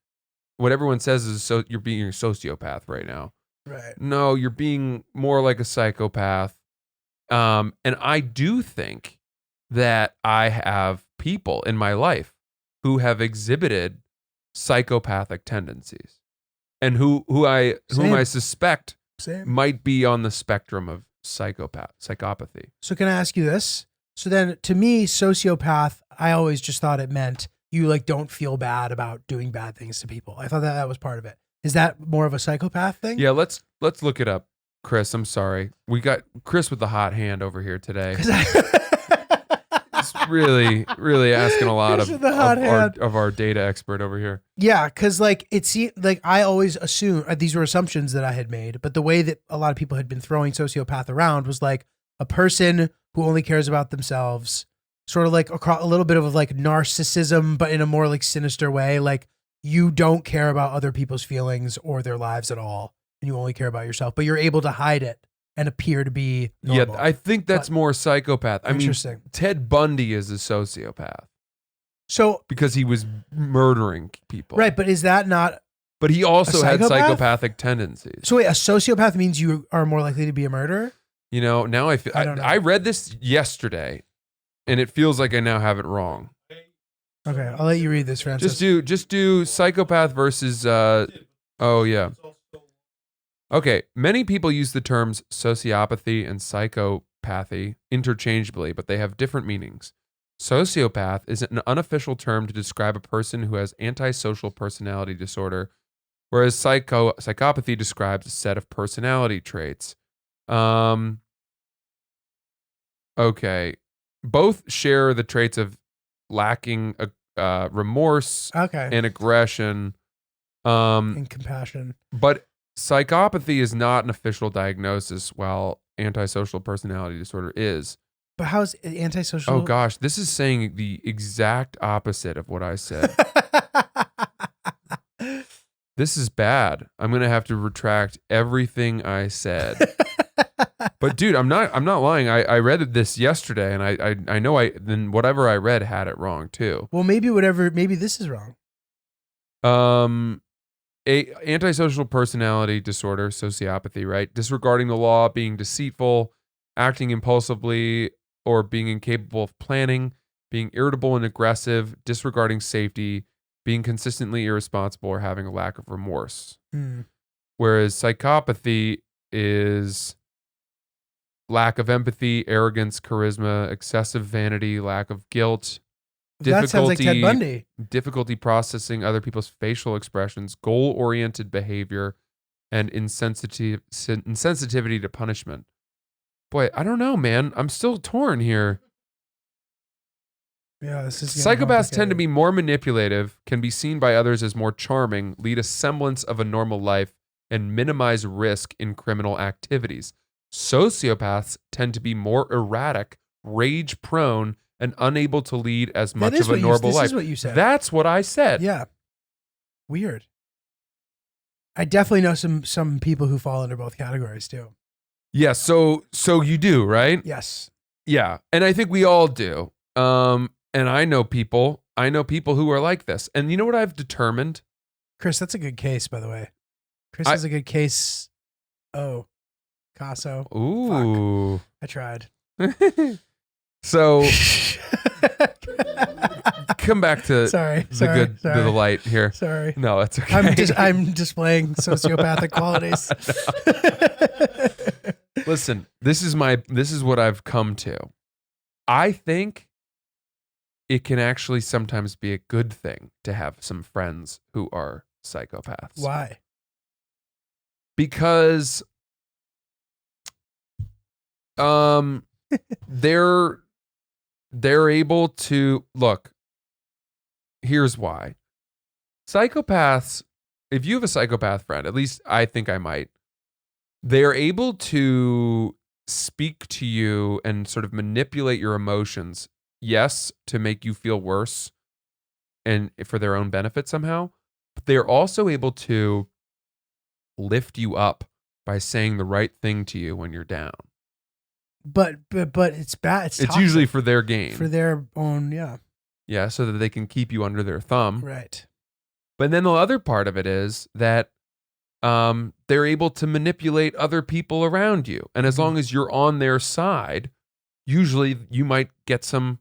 what everyone says is you're being a sociopath right now.
Right.
No, you're being more like a psychopath. And I do think that I have people in my life who have exhibited psychopathic tendencies and whom I suspect
Same.
might be on the spectrum of psychopathy.
So can I ask you this? So then to me, sociopath, I always just thought it meant you like don't feel bad about doing bad things to people. I thought that was part of it. Is that more of a psychopath thing?
Yeah, let's look it up. Chris, I'm sorry. We got Chris with the hot hand over here today.
'Cause I-
It's really, really asking a lot
Chris
of
with the hot hand.
our data expert over here.
Yeah, because like it seemed like I always assumed these were assumptions that I had made, but the way that a lot of people had been throwing sociopath around was like a person who only cares about themselves, sort of like a little bit of like narcissism, but in a more like sinister way. Like you don't care about other people's feelings or their lives at all, and you only care about yourself, but you're able to hide it and appear to be normal.
Yeah, I think that's
But-
more psychopath. I mean,
Interesting.
Ted Bundy is a sociopath
So
because he was murdering people.
right, but is that not?
But he also
A
had
psychopath?
psychopathic tendencies.
So wait, a sociopath means you are more likely to be a murderer?
Now I feel
I don't know.
I read this yesterday and it feels like I now have it wrong.
Okay, I'll let you read this, Francis.
Just do psychopath versus oh yeah. Okay, many people use the terms sociopathy and psychopathy interchangeably, but they have different meanings. Sociopath is an unofficial term to describe a person who has antisocial personality disorder, whereas psychopathy describes a set of personality traits. Okay, both share the traits of lacking remorse
Okay.
and aggression.
And compassion.
But psychopathy is not an official diagnosis, while antisocial personality disorder is.
But how's antisocial?
Oh gosh, this is saying the exact opposite of what I said. This is bad. I'm gonna have to retract everything I said. But dude, I'm not lying. I read this yesterday, and I know then whatever I read had it wrong too.
Well, maybe this is wrong.
A antisocial personality disorder, sociopathy, right? Disregarding the law, being deceitful, acting impulsively, or being incapable of planning, being irritable and aggressive, disregarding safety, being consistently irresponsible, or having a lack of remorse.
Hmm.
Whereas psychopathy is lack of empathy, arrogance, charisma, excessive vanity, lack of guilt,
That sounds like Ted Bundy.
difficulty processing other people's facial expressions, goal-oriented behavior, and insensitivity to punishment. Boy, I don't know, man. I'm still torn here.
Yeah, this is getting
Psychopaths tend to
complicated.
be more manipulative, can be seen by others as more charming, lead a semblance of a normal life, and minimize risk in criminal activities. Sociopaths tend to be more erratic, rage-prone, and unable to lead as much
is
of a
what you-
normal
this
life.
is what you said.
That's what I said.
Yeah. Weird. I definitely know some people who fall under both categories too.
Yeah, so you do, right?
Yes.
Yeah. And I think we all do. And I know people who are like this. And you know what I've determined?
Chris, that's a good case, by the way. Chris has a good case. Oh, Caso.
Ooh.
Fuck. I tried.
So come back to
Sorry.
the light here.
Sorry.
No, that's okay.
I'm displaying sociopathic qualities.
Listen, this is what I've come to. I think it can actually sometimes be a good thing to have some friends who are psychopaths.
Why?
Because they're able to look. Here's why. Psychopaths, if you have a psychopath friend, at least I think I might, they're able to speak to you and sort of manipulate your emotions, yes, to make you feel worse and for their own benefit somehow, but they're also able to lift you up by saying the right thing to you when you're down.
But it's bad. It's toxic.
usually for their gain.
For their own,
Yeah, so that they can keep you under their thumb.
Right.
But then the other part of it is that they're able to manipulate other people around you. And as long as you're on their side, usually you might get some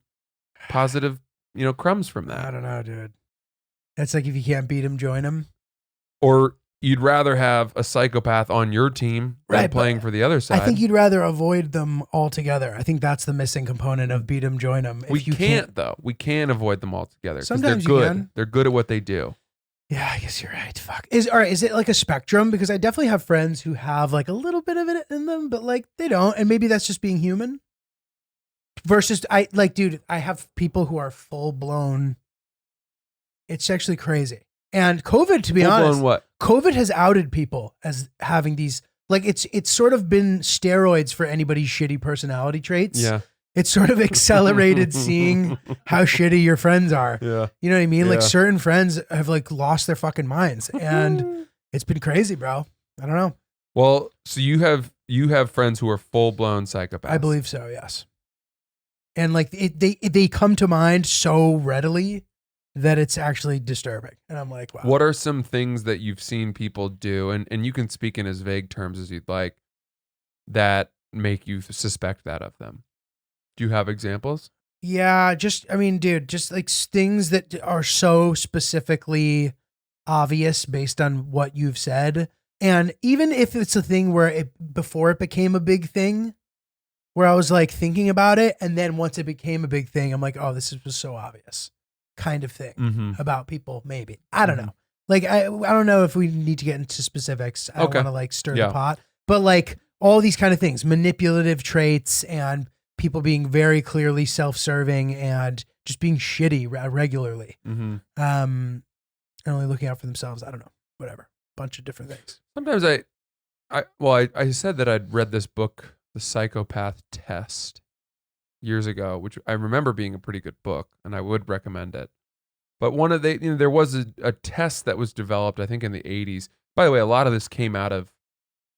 positive, crumbs from that.
I don't know, dude. That's like if you can't beat him, join him.
Or you'd rather have a psychopath on your team than playing for the other side.
I think you'd rather avoid them altogether. I think that's the missing component of beat them, join them.
We can't, though. We can't avoid them altogether.
Sometimes
they're good.
you can.
They're good at what they do.
Yeah, I guess you're right. Fuck. Is it like a spectrum? Because I definitely have friends who have like a little bit of it in them, but like they don't. And maybe that's just being human. Versus I have people who are full blown. It's actually crazy. And COVID, to be honest,
what?
COVID has outed people as having these, like it's sort of been steroids for anybody's shitty personality traits.
Yeah.
It's sort of accelerated seeing how shitty your friends are.
Yeah.
You know what I mean?
Yeah.
Like certain friends have like lost their fucking minds and it's been crazy, bro. I don't know.
Well, so you have friends who are full-blown psychopaths.
I believe so, yes. And like they come to mind so readily that it's actually disturbing. And I'm like, wow.
What are some things that you've seen people do, and you can speak in as vague terms as you'd like, that make you suspect that of them? Do you have examples?
Yeah, just like things that are so specifically obvious based on what you've said. And even if it's a thing where before it became a big thing, where I was like thinking about it, and then once it became a big thing, I'm like, oh, this was so obvious kind of thing about people, maybe. I don't know. Like, I don't know if we need to get into specifics. I don't want to like stir the pot. But like all these kind of things, manipulative traits and people being very clearly self-serving and just being shitty regularly. And only looking out for themselves. I don't know. Whatever. Bunch of different things.
Sometimes I said that I'd read this book, The Psychopath Test, years ago, which I remember being a pretty good book, and I would recommend it. But there was a test that was developed, I think, in the 80s. By the way, a lot of this came out of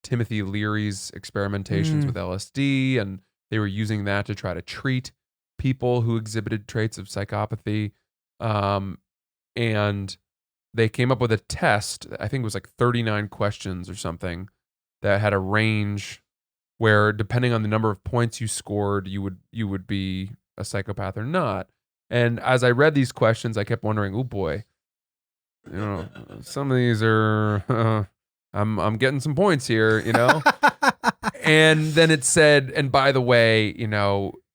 Timothy Leary's experimentations with LSD, and they were using that to try to treat people who exhibited traits of psychopathy. And they came up with a test, I think it was like 39 questions or something, that had a range where depending on the number of points you scored, you would be a psychopath or not. And as I read these questions, I kept wondering, oh boy, some of these are, I'm getting some points here, And then it said, and by the way,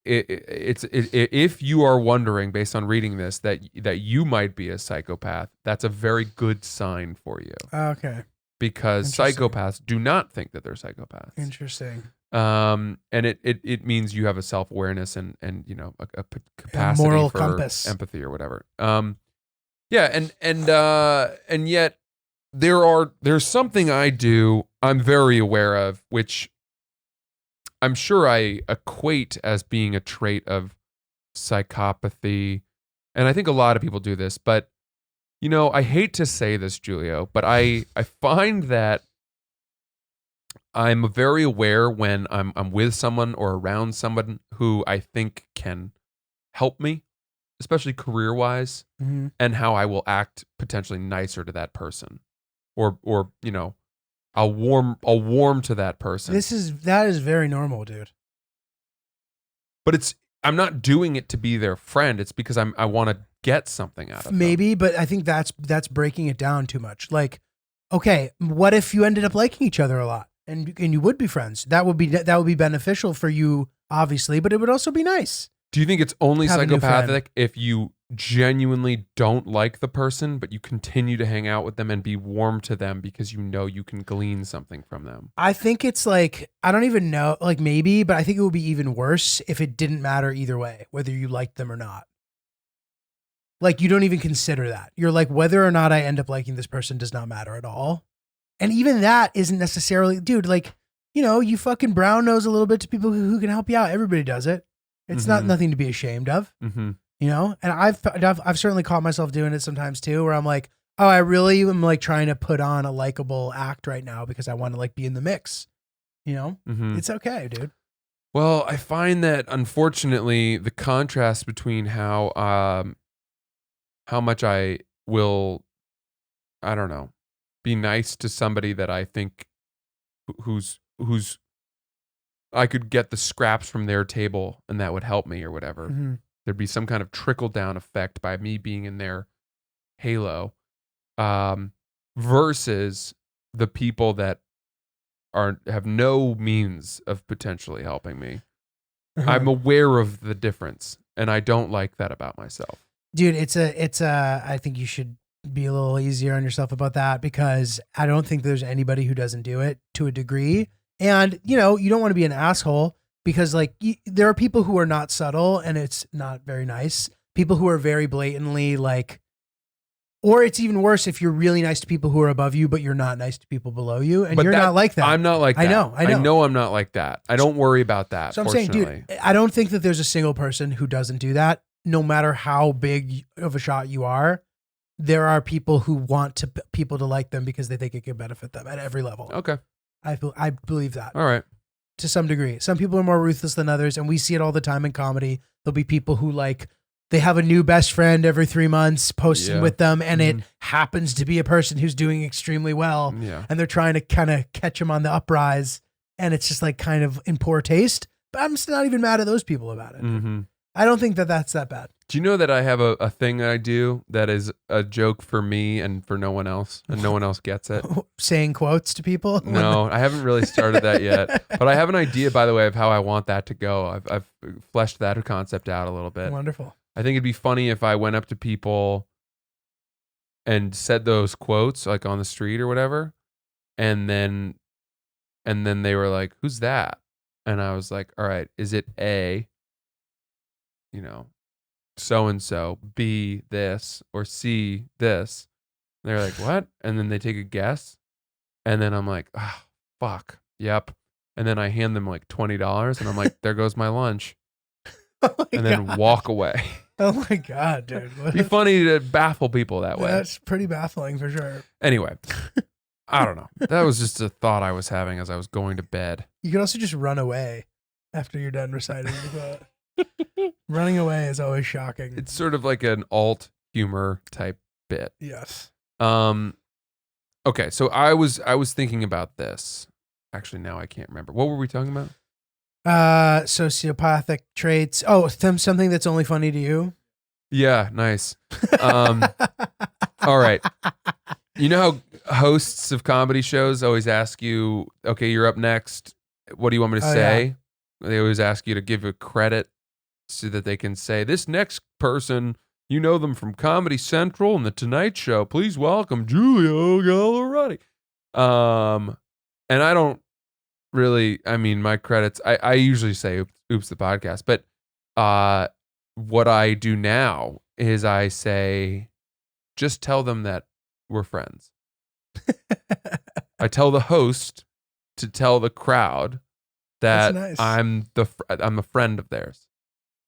if you are wondering based on reading this that you might be a psychopath, that's a very good sign for you.
Okay.
Because psychopaths do not think that they're psychopaths.
Interesting.
And it means you have a self-awareness and a capacity
moral
for
compass,
empathy or whatever. And yet there's something I do I'm very aware of, which I'm sure I equate as being a trait of psychopathy. And I think a lot of people do this, but I hate to say this, Julio, but I find that I'm very aware when I'm with someone or around someone who I think can help me, especially career-wise,
Mhm.
and how I will act potentially nicer to that person, or you know, I'll warm to that person.
That is very normal, dude.
But I'm not doing it to be their friend. It's because I want to get something out of them.
Maybe, but I think that's breaking it down too much. Like, okay, what if you ended up liking each other a lot and you would be friends? That would be beneficial for you, obviously, but it would also be nice.
Do you think it's only
Have a new friend.
psychopathic if you genuinely don't like the person, but you continue to hang out with them and be warm to them because you know you can glean something from them?
I think it's like, I don't even know, like maybe, but I think it would be even worse if it didn't matter either way, whether you liked them or not. Like, you don't even consider that. You're like, whether or not I end up liking this person does not matter at all. And even that isn't necessarily, dude, like, you know, you fucking brown nose a little bit to people who can help you out. Everybody does it. It's not nothing to be ashamed of,
Mm-hmm.
you know? And I've certainly caught myself doing it sometimes too, where I'm like, oh, I really am like trying to put on a likable act right now because I want to like be in the mix, you know?
Mm-hmm.
It's okay, dude.
Well, I find that unfortunately the contrast between how much I will, I don't know, be nice to somebody that I think who's I could get the scraps from their table and that would help me or whatever.
Mm-hmm.
There'd be some kind of trickle down effect by me being in their halo, versus the people that have no means of potentially helping me. I'm aware of the difference, and I don't like that about myself.
Dude, I think you should be a little easier on yourself about that, because I don't think there's anybody who doesn't do it to a degree. And, you know, you don't want to be an asshole because like there are people who are not subtle and it's not very nice. People who are very blatantly like, or it's even worse if you're really nice to people who are above you, but you're not nice to people below you. And you're not like that.
I'm not like that.
I know.
I know I'm not like that. I don't worry about that.
So I'm saying, dude, I don't think that there's a single person who doesn't do that. No matter how big of a shot you are, there are people who want people to like them because they think it can benefit them at every level.
Okay.
I believe that.
All right.
To some degree. Some people are more ruthless than others, and we see it all the time in comedy. There'll be people who like, they have a new best friend every 3 months posting with them, and it happens to be a person who's doing extremely well.
Yeah.
And they're trying to kind of catch him on the uprise, and it's just like kind of in poor taste. But I'm still not even mad at those people about it.
Mm-hmm.
I don't think that that's that bad.
Do you know that I have a thing that I do that is a joke for me and for no one else, and no one else gets it?
Saying quotes to people?
No, I haven't really started that yet. But I have an idea, by the way, of how I want that to go. I've fleshed that concept out a little bit.
Wonderful.
I think it'd be funny if I went up to people and said those quotes like on the street or whatever, and then they were like, "Who's that?" And I was like, "All right, is it A, you know, so and so, B this, or C this?" And they're like, "What?" And then they take a guess, and then I'm like, "Ah, fuck, yep." And then I hand them like $20, and I'm like, "There goes my lunch," and then walk away.
Oh my God, dude.
It'd be funny to baffle people that way.
That's pretty baffling for sure.
Anyway, I don't know. That was just a thought I was having as I was going to bed.
You could also just run away after you're done reciting the quote. Running away is always shocking.
It's sort of like an alt humor type bit.
Yes.
Okay, so I was thinking about this. Actually, now I can't remember. What were we talking about?
Sociopathic traits. Oh, something that's only funny to you.
Yeah, nice. All right. You know how hosts of comedy shows always ask you, "Okay, you're up next. What do you want me to say?" Yeah. They always ask you to give a credit so that they can say, "This next person, you know them from Comedy Central and The Tonight Show. Please welcome Giulio Gallerati." And I don't really, I mean, my credits, I usually say oops the podcast, but what I do now is I say, just tell them that we're friends. I tell the host to tell the crowd that
That's nice.
I'm a friend of theirs,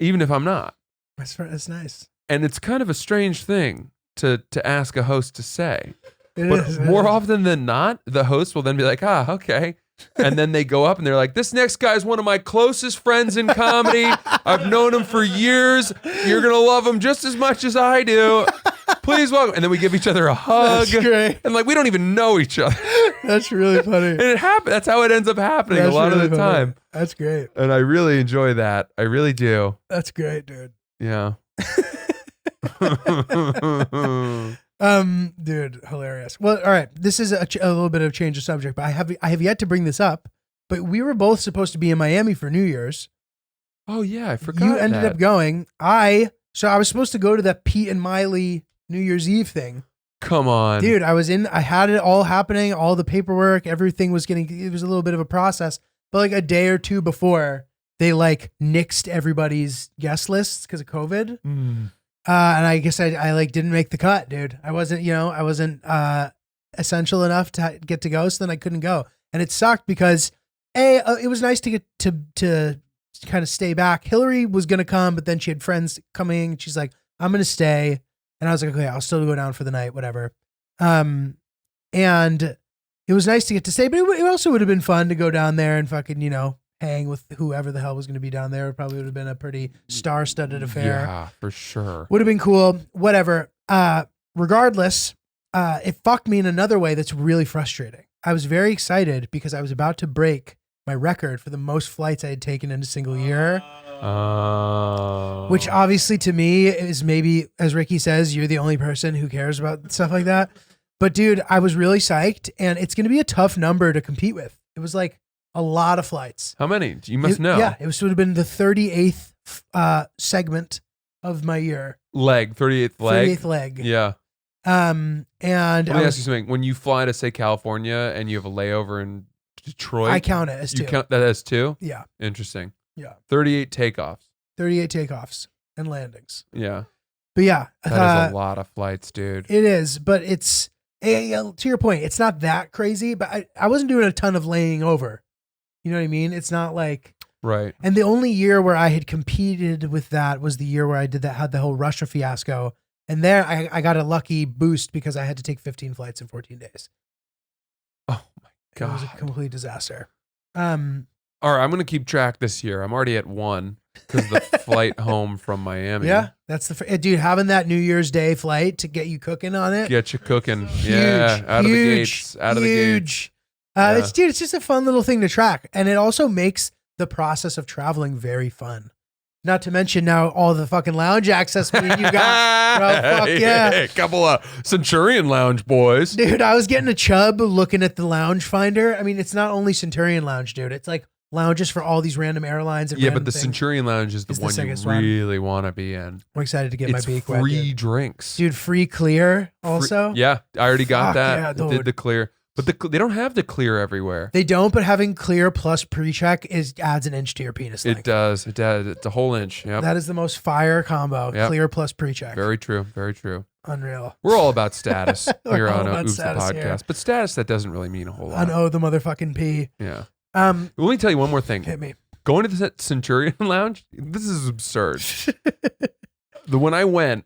even if I'm not.
That's nice.
And it's kind of a strange thing to ask a host to say.
It
But
is.
more often than not, the host will then be like, "Ah, okay. And then they go up and they're like, this next guy's one of my closest friends in comedy. I've known him for years. You're going to love him just as much as I do. Please welcome. And then we give each other a hug.
That's great.
And like, we don't even know each other.
That's really funny.
And it happens. That's how it ends up happening
That's
a lot
really
of the
funny.
time.
That's great.
And I really enjoy that. I really do.
That's great, dude.
Yeah.
Dude, hilarious. Well, all right. This is a little bit of change of subject, but I have yet to bring this up. But we were both supposed to be in Miami for New Year's.
Oh yeah, I forgot.
You ended up going. So I was supposed to go to that Pete and Miley New Year's Eve thing.
Come on,
Dude, I had it all happening, all the paperwork, everything was it was a little bit of a process. But like a day or two before, they like nixed everybody's guest lists because of COVID. And I guess I like didn't make the cut, dude. I wasn't essential enough to get to go, so then I couldn't go. And it sucked because it was nice to get to kind of stay back. Hillary was going to come, but then she had friends coming. She's like, I'm going to stay. And I was like, okay, I'll still go down for the night, whatever. And it was nice to get to stay, but it also would have been fun to go down there and fucking, hang with whoever the hell was going to be down there. It probably would have been a pretty star-studded affair.
Yeah, for sure.
Would have been cool. Whatever. Regardless, it fucked me in another way that's really frustrating. I was very excited because I was about to break my record for the most flights I had taken in a single year. Which obviously to me is maybe, as Ricky says, you're the only person who cares about stuff like that. But dude, I was really psyched, and it's going to be a tough number to compete with. It was like a lot of flights.
How many? You must know.
Yeah, it would have been the 38th segment of my year.
38th leg.
38th leg.
Yeah.
And
let me ask you something. When you fly to, say, California and you have a layover in Detroit,
I count it as two.
You count that as two?
Yeah.
Interesting.
Yeah.
38 takeoffs.
38 takeoffs and landings.
Yeah.
But yeah.
That is a lot of flights, dude.
It is, but it's, to your point, it's not that crazy, but I wasn't doing a ton of laying over. You know what I mean? It's not like...
Right.
And the only year where I had competed with that was the year where I had the whole Russia fiasco. And there I got a lucky boost because I had to take 15 flights in 14 days.
Oh my God.
It was a complete disaster.
All right, I'm going to keep track this year. I'm already at one because the flight home from Miami.
Yeah, that's dude, having that New Year's Day flight to get you cooking on it.
Get you cooking.
Huge,
yeah, out of the gates. Out of the gates. Yeah.
It's just a fun little thing to track. And it also makes the process of traveling very fun. Not to mention now all the fucking lounge access you got. Bro, fuck yeah.
A couple of Centurion Lounge boys.
Dude, I was getting a chub looking at the lounge finder. I mean, it's not only Centurion Lounge, dude. It's like lounges for all these random airlines. And
yeah,
random
but the
things.
Centurion Lounge is the one you really want to be in.
I'm excited to get
it's
my beak wet.
Free drinks.
Dude, free clear also.
Yeah, I already got
Fuck
that.
yeah,
I did the clear. But they don't have the clear everywhere.
They don't, but having clear plus pre-check adds an inch to your penis length.
It does. It does. It's a whole inch. Yep.
That is the most fire combo.
Yep.
Clear plus pre-check.
Very true. Very true.
Unreal.
We're all about status here
all
on
about
Oops the
status
Podcast.
here.
But status, that doesn't really mean a whole lot.
On O the motherfucking P.
Yeah. Let me tell you one more thing.
Hit me.
Going to the Centurion Lounge, this is absurd. When I went,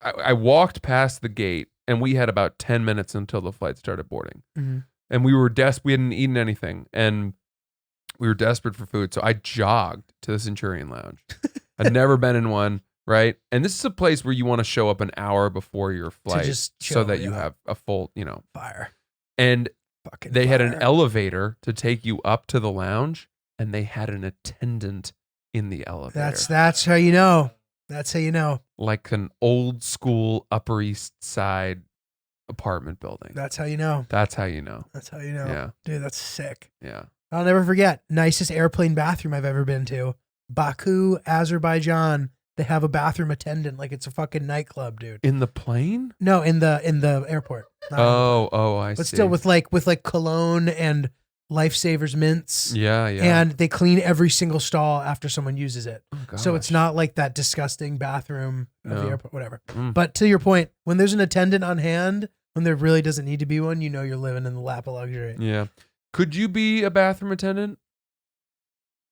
I walked past the gate and we had about 10 minutes until the flight started boarding.
Mm-hmm.
And we were we hadn't eaten anything and we were desperate for food. So I jogged to the Centurion Lounge. I'd never been in one, right? And this is a place where you want to show up an hour before your flight
just
so
chill,
that you
yeah.
have a full,
Fire.
And
Fucking
they had an
fire.
elevator to take you up to the lounge and they had an attendant in the elevator.
That's how you know. That's how you know.
Like an old school Upper East Side apartment building.
That's how you know.
That's how you know.
That's how you know.
Yeah.
Dude, that's sick.
Yeah.
I'll never forget. Nicest airplane bathroom I've ever been to. Baku, Azerbaijan. They have a bathroom attendant like it's a fucking nightclub, dude.
In the plane?
No, in the airport. Not
I see.
but still with like cologne and Lifesavers mints.
Yeah, yeah.
And they clean every single stall after someone uses it.
Oh,
So it's
gosh.
not like that disgusting bathroom of
No.
the airport, whatever.
Mm.
But to your point, when there's an attendant on hand, when there really doesn't need to be one, you know you're living in the lap of luxury.
Yeah. Could you be a bathroom attendant?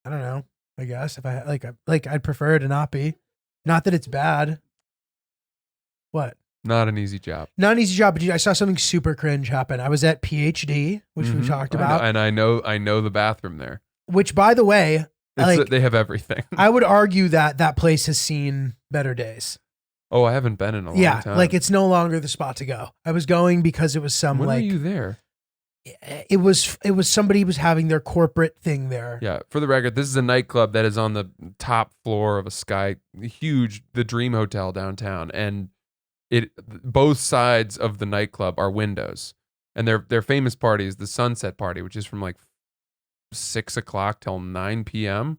I don't know. I guess if I like I'd prefer to not be. Not that it's bad. What?
Not an easy job.
Not an easy job, but dude, I saw something super cringe happen. I was at PhD, which we've talked about.
I know the bathroom there.
Which, by the way,
They have everything.
I would argue that place has seen better days.
Oh, I haven't been in a long time.
Like it's no longer the spot to go. I was going because it was some
when
like.
were you there?
It was somebody was having their corporate thing there.
Yeah, for the record, this is a nightclub that is on the top floor of the Dream Hotel downtown, and both sides of the nightclub are windows, and their famous party is the Sunset Party, which is from like 6 o'clock till 9 p.m.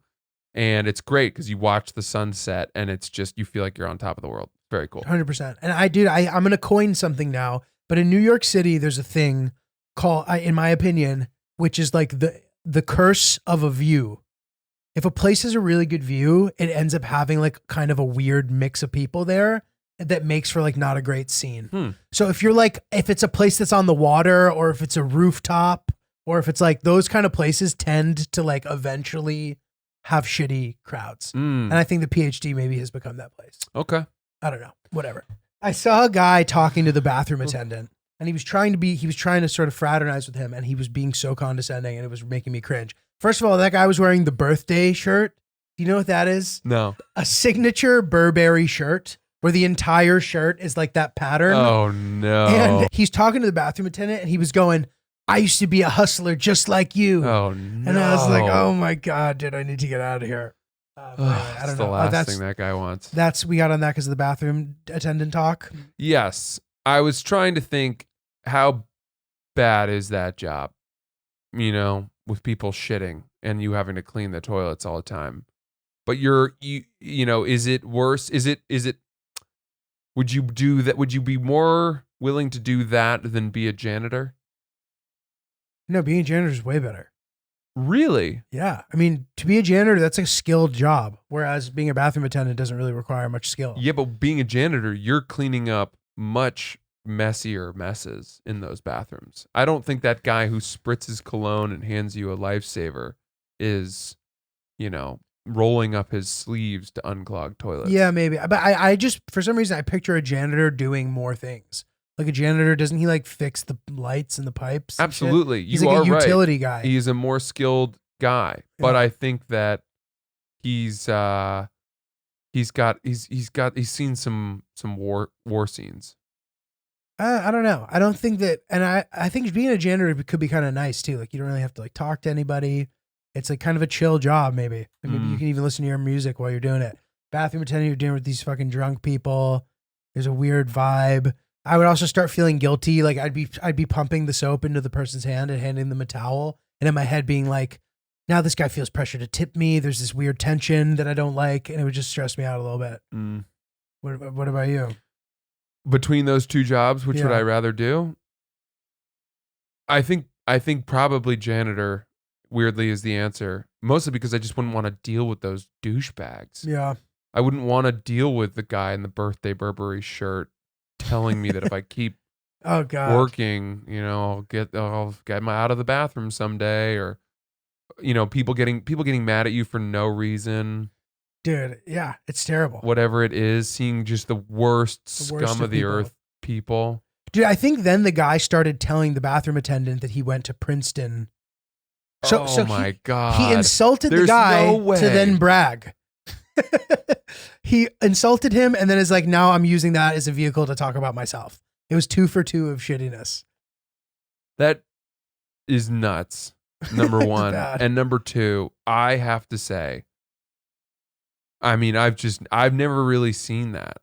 And it's great because you watch the sunset, and it's just you feel like you're on top of the world. Very cool.
100%. And I'm gonna coin something now, but in New York City, there's a thing called, in my opinion, which is like the curse of a view. If a place has a really good view, it ends up having like kind of a weird mix of people there that makes for like not a great scene. So if it's a place that's on the water, or if it's a rooftop, or if it's like those kind of places tend to like eventually have shitty crowds. And I think the PhD maybe has become that place.
Okay.
I don't know. Whatever. I saw a guy talking to the bathroom attendant, and he was trying to sort of fraternize with him, and he was being so condescending, and it was making me cringe. First of all, that guy was wearing the birthday shirt. Do you know what that is?
No.
A signature Burberry shirt where the entire shirt is like that pattern.
Oh no.
And he's talking to the bathroom attendant, and he was going, "I used to be a hustler just like you."
Oh no.
And I was like, "Oh my God, dude, I need to get out of here." I don't
That's
know.
the last thing that guy wants.
We got on that because of the bathroom attendant talk.
Yes. I was trying to think, how bad is that job? You know, with people shitting and you having to clean the toilets all the time. But you know, is it worse? Is it would you do that? Would you be more willing to do that than be a janitor?
No, being a janitor is way better.
Really?
Yeah. I mean, to be a janitor, that's a skilled job. Whereas being a bathroom attendant doesn't really require much skill.
Yeah, but being a janitor, you're cleaning up much messier messes in those bathrooms. I don't think that guy who spritzes cologne and hands you a lifesaver is, you know, rolling up his sleeves to unclog toilets.
Yeah, maybe. But I just, for some reason, I picture a janitor doing more things. Like a janitor, doesn't he like fix the lights and the pipes?
Absolutely.
He's like a utility guy.
He is a more skilled guy. But I think that he's seen some war scenes.
I don't know. I don't think that, and I think being a janitor could be kind of nice too. Like you don't really have to like talk to anybody. It's like kind of a chill job maybe. Like maybe you can even listen to your music while you're doing it. Bathroom attendant, you're dealing with these fucking drunk people. There's a weird vibe. I would also start feeling guilty. Like I'd be pumping the soap into the person's hand and handing them a towel. And in my head being like, now this guy feels pressure to tip me. There's this weird tension that I don't like. And it would just stress me out a little bit. What about you?
Between those two jobs, which would I rather do? I think probably janitor, weirdly, is the answer. Mostly because I just wouldn't want to deal with those douchebags.
Yeah.
I wouldn't want to deal with the guy in the birthday Burberry shirt telling me that if I keep working, you know, I'll get my out of the bathroom someday, or you know, people getting mad at you for no reason.
Dude, yeah, it's terrible.
Whatever it is, seeing just the worst scum of the earth people.
Dude, I think then the guy started telling the bathroom attendant that he went to Princeton. So
my God.
He insulted the
There's
guy
no way.
to then brag. He insulted him and then is like, now I'm using that as a vehicle to talk about myself. It was 2 for 2 of shittiness.
That is nuts. Number one.
Bad.
And number two, I have to say, I mean, I've never really seen that.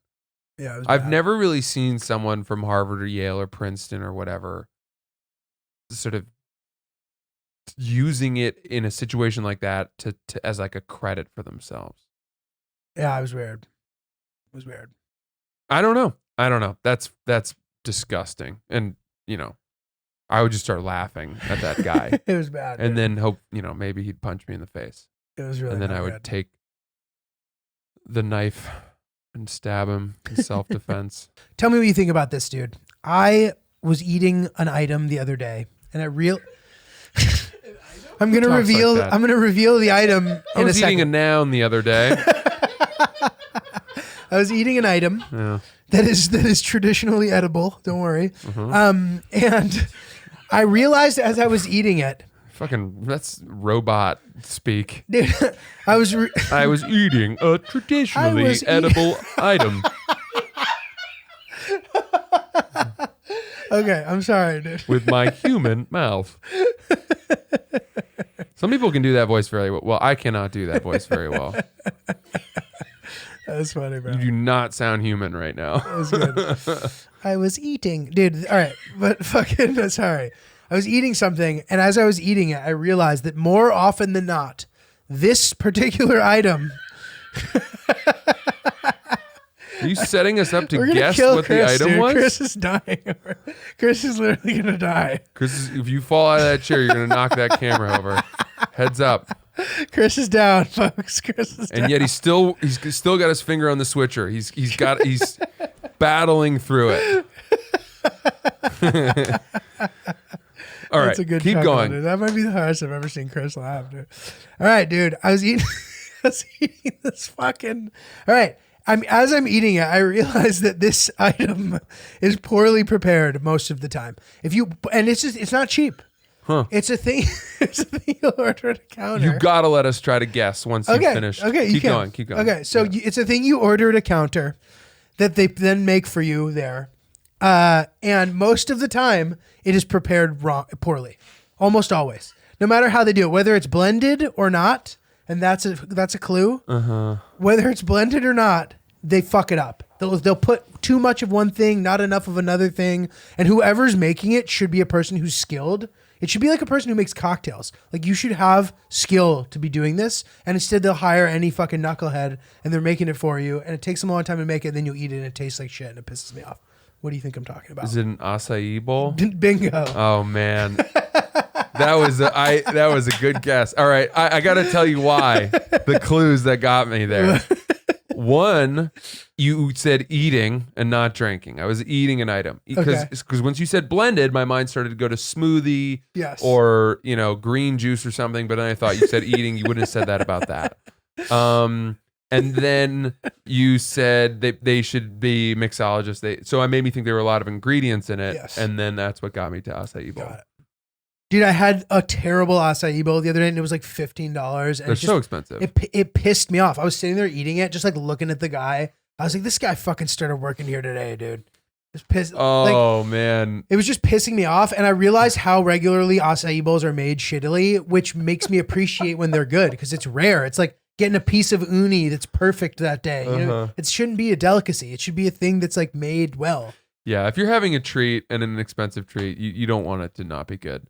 Yeah,
I've never really seen someone from Harvard or Yale or Princeton or whatever sort of using it in a situation like that to as like a credit for themselves.
Yeah, it was weird. It was weird.
I don't know. That's disgusting. And, you know, I would just start laughing at that guy.
It was bad.
And then hope, you know, maybe he'd punch me in the face.
It was really
And then I would take the knife and stab him in self-defense.
Tell me what you think about this, dude. I was eating an item the other day, and I'm gonna reveal the item in a second.
I was eating a noun the other day.
I was eating an item
Yeah.
that is traditionally edible. Don't worry. And I realized as I was eating it,
Fucking, that's robot speak.
dude, I was
I was eating a traditionally
was
edible item.
okay. I'm sorry, dude.
With my human mouth. Some people can do that voice very well. Well, I cannot do that voice very well.
That's funny, bro.
You do not sound human right now.
That was good. I was eating, dude. All right, but fucking sorry. I was eating something, and as I was eating it, I realized that more often than not, this particular item.
Are you setting us up to
We're gonna
guess
kill
what
Chris,
the item
dude.
was?
Chris is dying. Chris is literally gonna die.
Chris, if you fall out of that chair, you're gonna knock that camera over. Heads up.
Chris is down, folks. Chris is down.
And yet he's still got his finger on the switcher. He's battling through it. All right,
That's a good
keep
chuckle,
going.
dude. That might be the hardest I've ever seen Chris laugh, dude. All right, dude. I was eating this fucking. All right. As I'm eating it, I realize that this item is poorly prepared most of the time. It's not cheap.
Huh.
It's a thing. It's a thing you'll order at a counter.
You gotta let us try to guess once you finish.
Okay, you
keep
can.
going.
Okay, so it's a thing you order at a counter that they then make for you there, and most of the time it is prepared poorly, almost always. No matter how they do it, whether it's blended or not, and that's a clue. Whether it's blended or not, they fuck it up. They'll put too much of one thing, not enough of another thing, and whoever's making it should be a person who's skilled. It should be like a person who makes cocktails. Like, you should have skill to be doing this, and instead they'll hire any fucking knucklehead, and they're making it for you, and it takes them a long time to make it, and then you eat it, and it tastes like shit, and it pisses me off. What do you think I'm talking about?
Is it an acai bowl?
Bingo.
Oh man, that was a good guess. All right, I got to tell you why. The clues that got me there. One, you said eating and not drinking. I was eating an item because once you said blended, my mind started to go to smoothie,
Yes.
or green juice or something. But then I thought you said eating. You wouldn't have said that about that. And then you said they should be mixologists. So I made me think there were a lot of ingredients in it,
Yes.
and then that's what got me to acai bowl.
Got it. Dude, I had a terrible acai bowl the other day, and it was like $15. And
They're so expensive.
It pissed me off. I was sitting there eating it, just like looking at the guy. I was like, this guy fucking started working here today, dude. It was pissed.
Oh man.
It was just pissing me off, and I realized how regularly acai bowls are made shittily, which makes me appreciate when they're good because it's rare. It's like getting a piece of uni that's perfect that day. You know, it shouldn't be a delicacy. It should be a thing that's like made well.
Yeah, if you're having a treat and an expensive treat, you don't want it to not be good.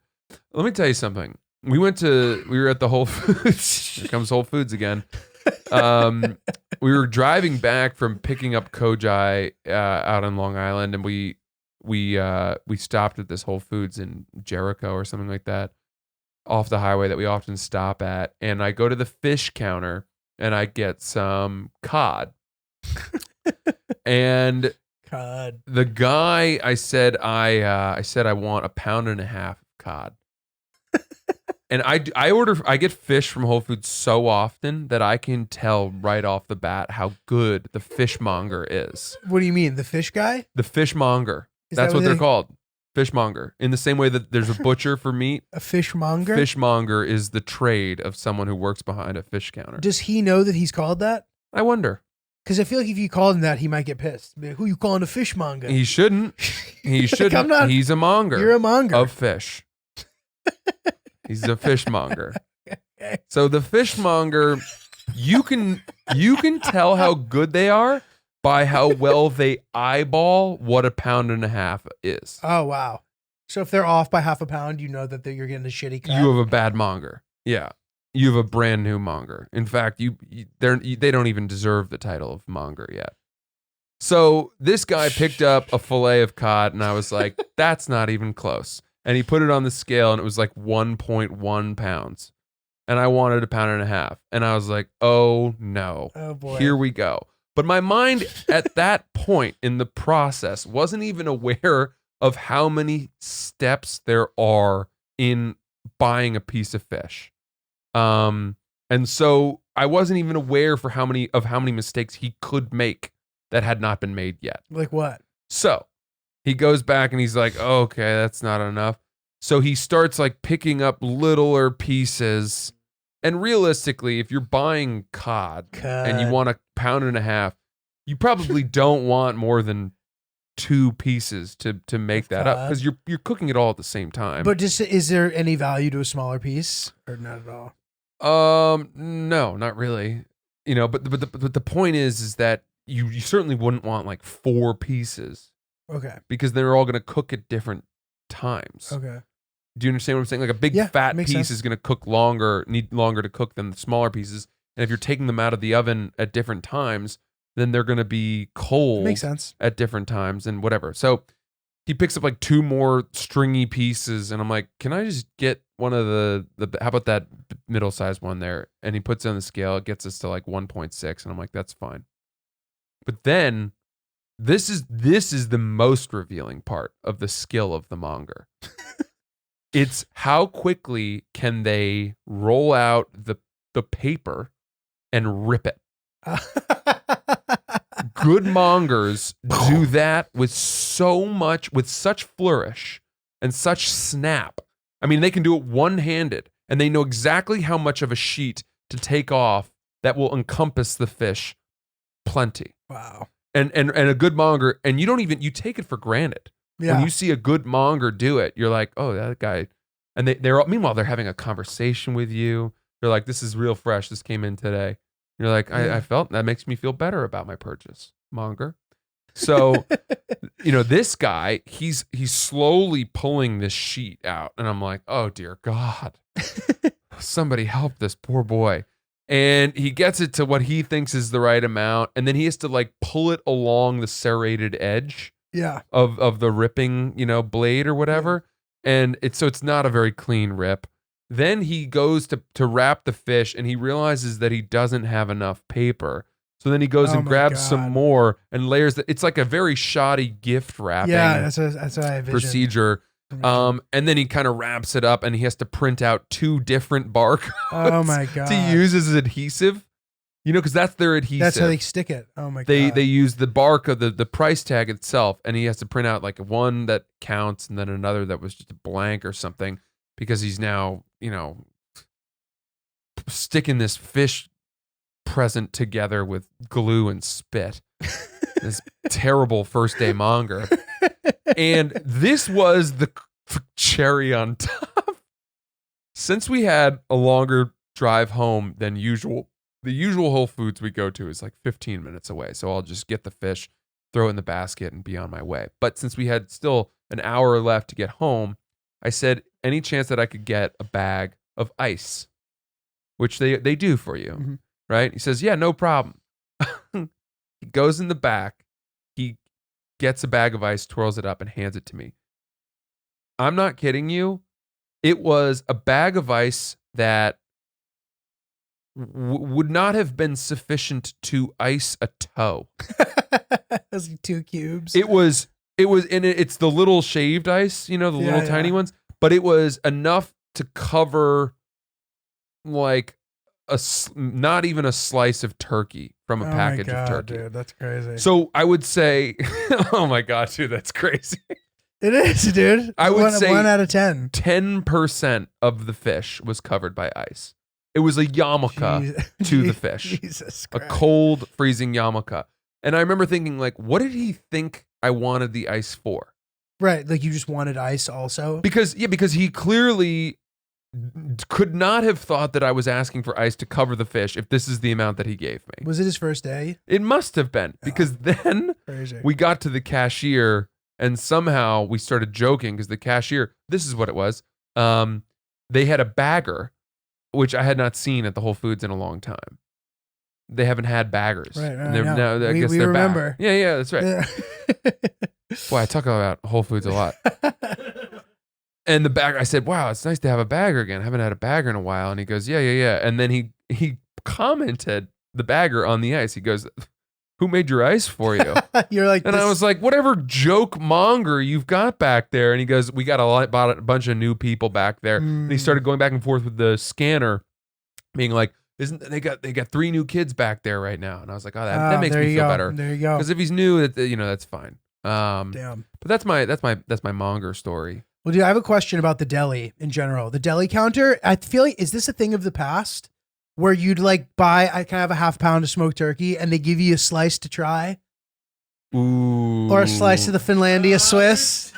Let me tell you something. We were at the Whole Foods. Here comes Whole Foods again. We were driving back from picking up Kojai out on Long Island, and we stopped at this Whole Foods in Jericho or something like that, off the highway that we often stop at. And I go to the fish counter and I get some cod. And
God.
the guy, I said I want 1.5 pounds of cod. And I get fish from Whole Foods so often that I can tell right off the bat how good the fishmonger is.
What do you mean? The fish guy?
The fishmonger.
Is
That's
that
what
what
they're
they-
called. Fishmonger. In the same way that there's a butcher for meat,
A fishmonger?
fishmonger is the trade of someone who works behind a fish counter.
Does he know that he's called that?
I wonder.
Because I feel like if you called him that, he might get pissed. Be like, who you calling a fishmonger?
He shouldn't. He shouldn't.
I'm not-
He's a monger.
You're a monger.
Of fish. He's a fishmonger. So the fishmonger, you can tell how good they are by how well they eyeball what 1.5 pounds is.
Oh, wow. So if they're off by 0.5 pound, you know that you're getting a shitty cut.
You have a bad monger. Yeah. You have a brand new monger. In fact, they don't even deserve the title of monger yet. So this guy picked up a fillet of cod, and I was like, that's not even close. And he put it on the scale, and it was like 1.1 pounds. And I wanted 1.5 pounds. And I was like, oh no.
Oh, boy.
Here we go. But my mind at that point in the process wasn't even aware of how many steps there are in buying a piece of fish. And so I wasn't even aware for how many mistakes he could make that had not been made yet.
Like what?
So he goes back and he's like, okay, that's not enough. So he starts like picking up littler pieces. And realistically, if you're buying cod and you want 1.5 pounds, you probably don't want more than 2 pieces to make that up, because you're cooking it all at the same time.
But just, is there any value to a smaller piece or not at all?
No, not really. You know, but the point is that you certainly wouldn't want like 4 pieces.
Okay.
Because they're all going to cook at different times.
Okay.
Do you understand what I'm saying? Like a big fat piece is going to cook longer, need longer to cook than the smaller pieces. And if you're taking them out of the oven at different times, then they're going to be cold
Makes sense.
at different times and whatever. So he picks up like 2 more stringy pieces, and I'm like, can I just get one of the how about that middle-sized one there? And he puts it on the scale. It gets us to like 1.6, and I'm like, that's fine. But then this is the most revealing part of the skill of the monger. It's how quickly can they roll out the paper and rip it. Good mongers do that with such flourish and such snap. I mean, they can do it one-handed, and they know exactly how much of a sheet to take off that will encompass the fish plenty.
Wow.
And a good monger, and you take it for granted.
Yeah.
When you see a good monger do it, you're like, oh, that guy. And meanwhile, they're having a conversation with you. They're like, this is real fresh. This came in today. You're like, I felt that makes me feel better about my purchase, monger. So, this guy, he's slowly pulling this sheet out. And I'm like, oh, dear God. Somebody help this poor boy. And he gets it to what he thinks is the right amount. And then he has to like pull it along the serrated edge of the ripping, blade or whatever. And it's not a very clean rip. Then he goes to wrap the fish, and he realizes that he doesn't have enough paper. So then he goes and grabs some more and layers it. It's like a very shoddy gift wrapping
that's what I envisioned.
procedure. And then he kind of wraps it up, and he has to print out 2 different barcodes
Oh my God.
to use as adhesive. Because that's their adhesive.
That's how they stick it. Oh my God.
They use the barcode, the price tag itself, and he has to print out like one that counts and then another that was just a blank or something, because he's now, sticking this fish present together with glue and spit. This terrible first day monger. And this was the cherry on top. Since we had a longer drive home than usual, the usual Whole Foods we go to is like 15 minutes away. So I'll just get the fish, throw it in the basket, and be on my way. But since we had still an hour left to get home, I said, any chance that I could get a bag of ice, which they do for you, right? He says, yeah, no problem. He goes in the back. He gets a bag of ice, twirls it up, and hands it to me. I'm not kidding you. It was a bag of ice that would not have been sufficient to ice a toe.
Those 2 cubes.
It was, and it's the little shaved ice, the little tiny ones, but it was enough to cover like not even a slice of turkey from a package of turkey.
Dude, that's crazy.
So I would say, oh my God, dude, that's crazy.
It is, dude.
I would say
1 out of 10.
10% of the fish was covered by ice. It was a yarmulke to the fish.
Jesus
a
Christ.
cold, freezing yarmulke. And I remember thinking, like, what did he think I wanted the ice for?
Right, like you just wanted ice also?
Because he clearly could not have thought that I was asking for ice to cover the fish if this is the amount that he gave me.
Was it his first day?
It must have been, because then
Crazy.
we got to the cashier, and somehow we started joking because the cashier, this is what it was. They had a bagger, which I had not seen at the Whole Foods in a long time. They haven't had baggers.
Right,
And they're- now I guess
we
they're
remember.
back. Yeah, that's right.
Yeah.
Boy, I talk about Whole Foods a lot. And the bagger, I said, wow, it's nice to have a bagger again. I haven't had a bagger in a while. And he goes, yeah. And then he commented the bagger on the ice. He goes, who made your ice for you?
You're like,
And I was like, whatever joke monger you've got back there. And he goes, we got bought a bunch of new people back there. And he started going back and forth with the scanner, being like, isn't they got 3 new kids back there right now? And I was like, oh, that makes me feel better.
There you go.
Because if he's new, that's fine.
Damn.
But that's my Monger story.
Well, dude, I have a question about the deli in general. The deli counter, I feel like, is this a thing of the past where you'd like buy, I can have a half pound of smoked turkey and they give you a slice to try?
Ooh.
Or a slice of the Finlandia Swiss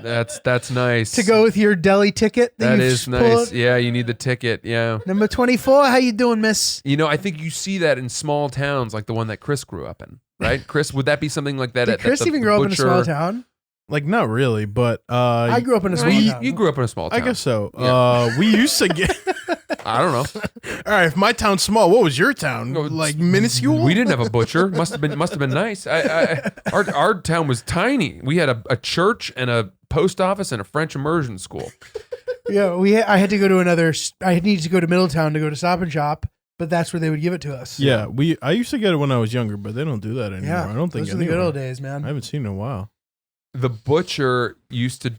That's nice.
to go with your deli ticket?
That
you
is
pull
nice.
out?
Yeah, you need the ticket. Yeah.
Number 24, how you doing, miss?
I think you see that in small towns like the one that Chris grew up in, right? Chris, would that be something like that?
Did Chris even grow up in a small town?
Like, not really, but
I grew up in a small town.
You grew up in a small town.
I guess so.
Yeah.
We used to get.
I don't know.
All right, if my town's small, what was your town?
No,
Like minuscule?
We didn't have a butcher. Must have been nice. Our town was tiny. We had a church and a post office and a French immersion school.
Yeah, I had to go to I needed to go to Middletown to go to Stop and Shop, but that's where they would give it to us.
Yeah, I used to get it when I was younger, but they don't do that anymore.
Yeah,
I don't think
those are the good old days, man.
I haven't seen it in a while.
The butcher used to,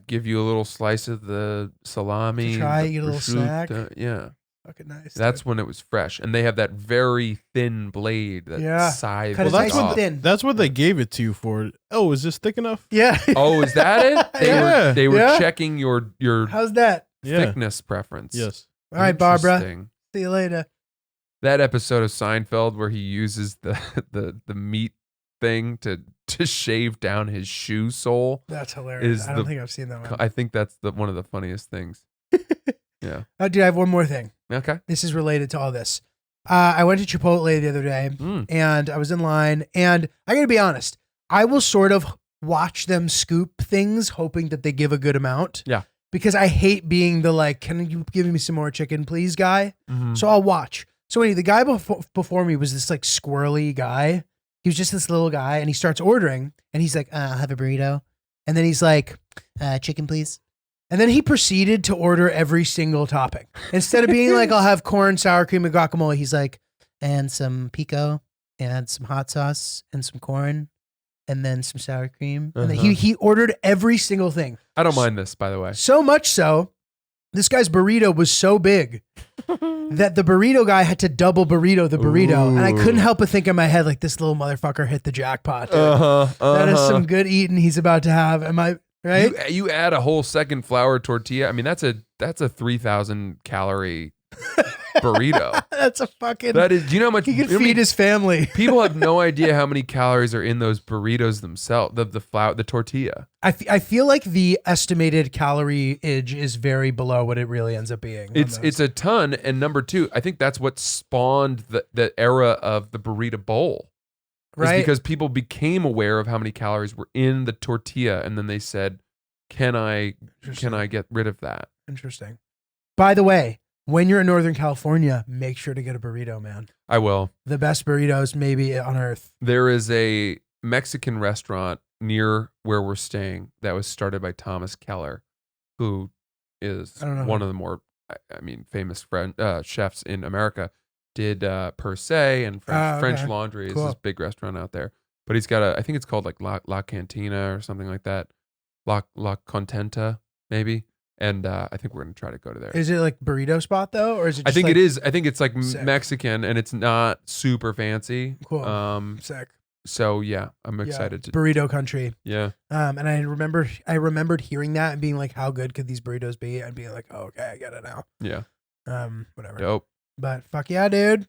give you a little slice of the salami.
To try,
the
get a little snack.
Yeah.
Fucking nice.
That's when it was fresh. And they have that very thin blade that scythes
Cut it
off.
nice and thin.
That's what they gave it to you for. Oh, is this thick enough?
Yeah.
Oh, is that it? They were
Yeah.
checking your
How's that?
Yeah.
thickness preference.
Yes.
All right, Barbara.
Interesting.
See you later.
That episode of Seinfeld where he uses the meat thing to shave down his shoe sole.
That's hilarious.
Is
I don't
the-
think I've seen that one.
I think that's one of the funniest things. Yeah.
Dude, I have one more thing.
Okay.
This is related to all this. I went to Chipotle the other day and I was in line, and I gotta be honest, I will sort of watch them scoop things hoping that they give a good amount.
Yeah.
Because I hate being the like, can you give me some more chicken, please, guy?
Mhm.
So I'll watch. So anyway, the guy before me was this like squirrely guy. He was just this little guy, and he starts ordering, and he's like, I'll have a burrito. And then he's like, chicken, please. And then he proceeded to order every single topping. Instead of being like, I'll have corn, sour cream, and guacamole, he's like, and some pico, and some hot sauce, and some corn, and then some sour cream. And then he ordered every single thing.
I don't mind this, by the way.
So much so, this guy's burrito was so big that the burrito guy had to double burrito the burrito. And I couldn't help but think in my head, like, this little motherfucker hit the jackpot. Dude. That is some good eating he's about to have. Am I right?
You add a whole second flour tortilla. I mean, that's a 3,000 calorie burrito.
That's a fucking.
That is. Do you know how much
He could
you know how many-
feed his family.
People have no idea how many calories are in those burritos themselves. The flour, the tortilla.
I feel like the estimated calorie-age is very below what it really ends up being.
It's a ton. And number two, I think that's what spawned the era of the burrito bowl.
right
Is because people became aware of how many calories were in the tortilla, and then they said, "Can I get rid of that?"
Interesting. By the way, when you're in Northern California, make sure to get a burrito, man.
I will.
The best burritos maybe on earth.
There is a Mexican restaurant near where we're staying that was started by Thomas Keller, who is
I don't know
one
who.
of the more, famous chefs in America. Did Per Se and French
okay.
Laundry is
Cool.
this big restaurant out there. But he's got I think it's called like La Cantina or something like that. La Contenta, maybe. And I think we're going to try to go to there.
Is it like burrito spot though? Or is it
I
just
think
like,
it is. I think it's like
Sick.
Mexican and it's not super fancy.
Cool. Sick.
So yeah, I'm
Yeah,
excited to.
burrito country.
Yeah.
And I remembered hearing that and being like, how good could these burritos be? And being like, oh, okay, I get it now.
Yeah.
Whatever.
Dope.
But fuck yeah, dude.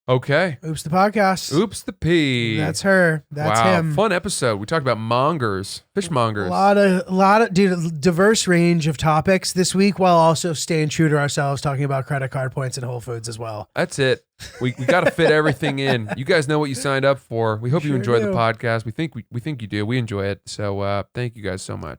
Okay.
Oops the podcast.
Oops the P.
That's her. That's
wow.
him.
Fun episode. We talked about mongers, fishmongers.
A lot of dude, diverse range of topics this week, while also staying true to ourselves, talking about credit card points and Whole Foods as well.
That's it. We got to fit everything in. You guys know what you signed up for. We hope you
Sure
enjoy
do.
the podcast. We think you do. We enjoy it. So thank you guys so much.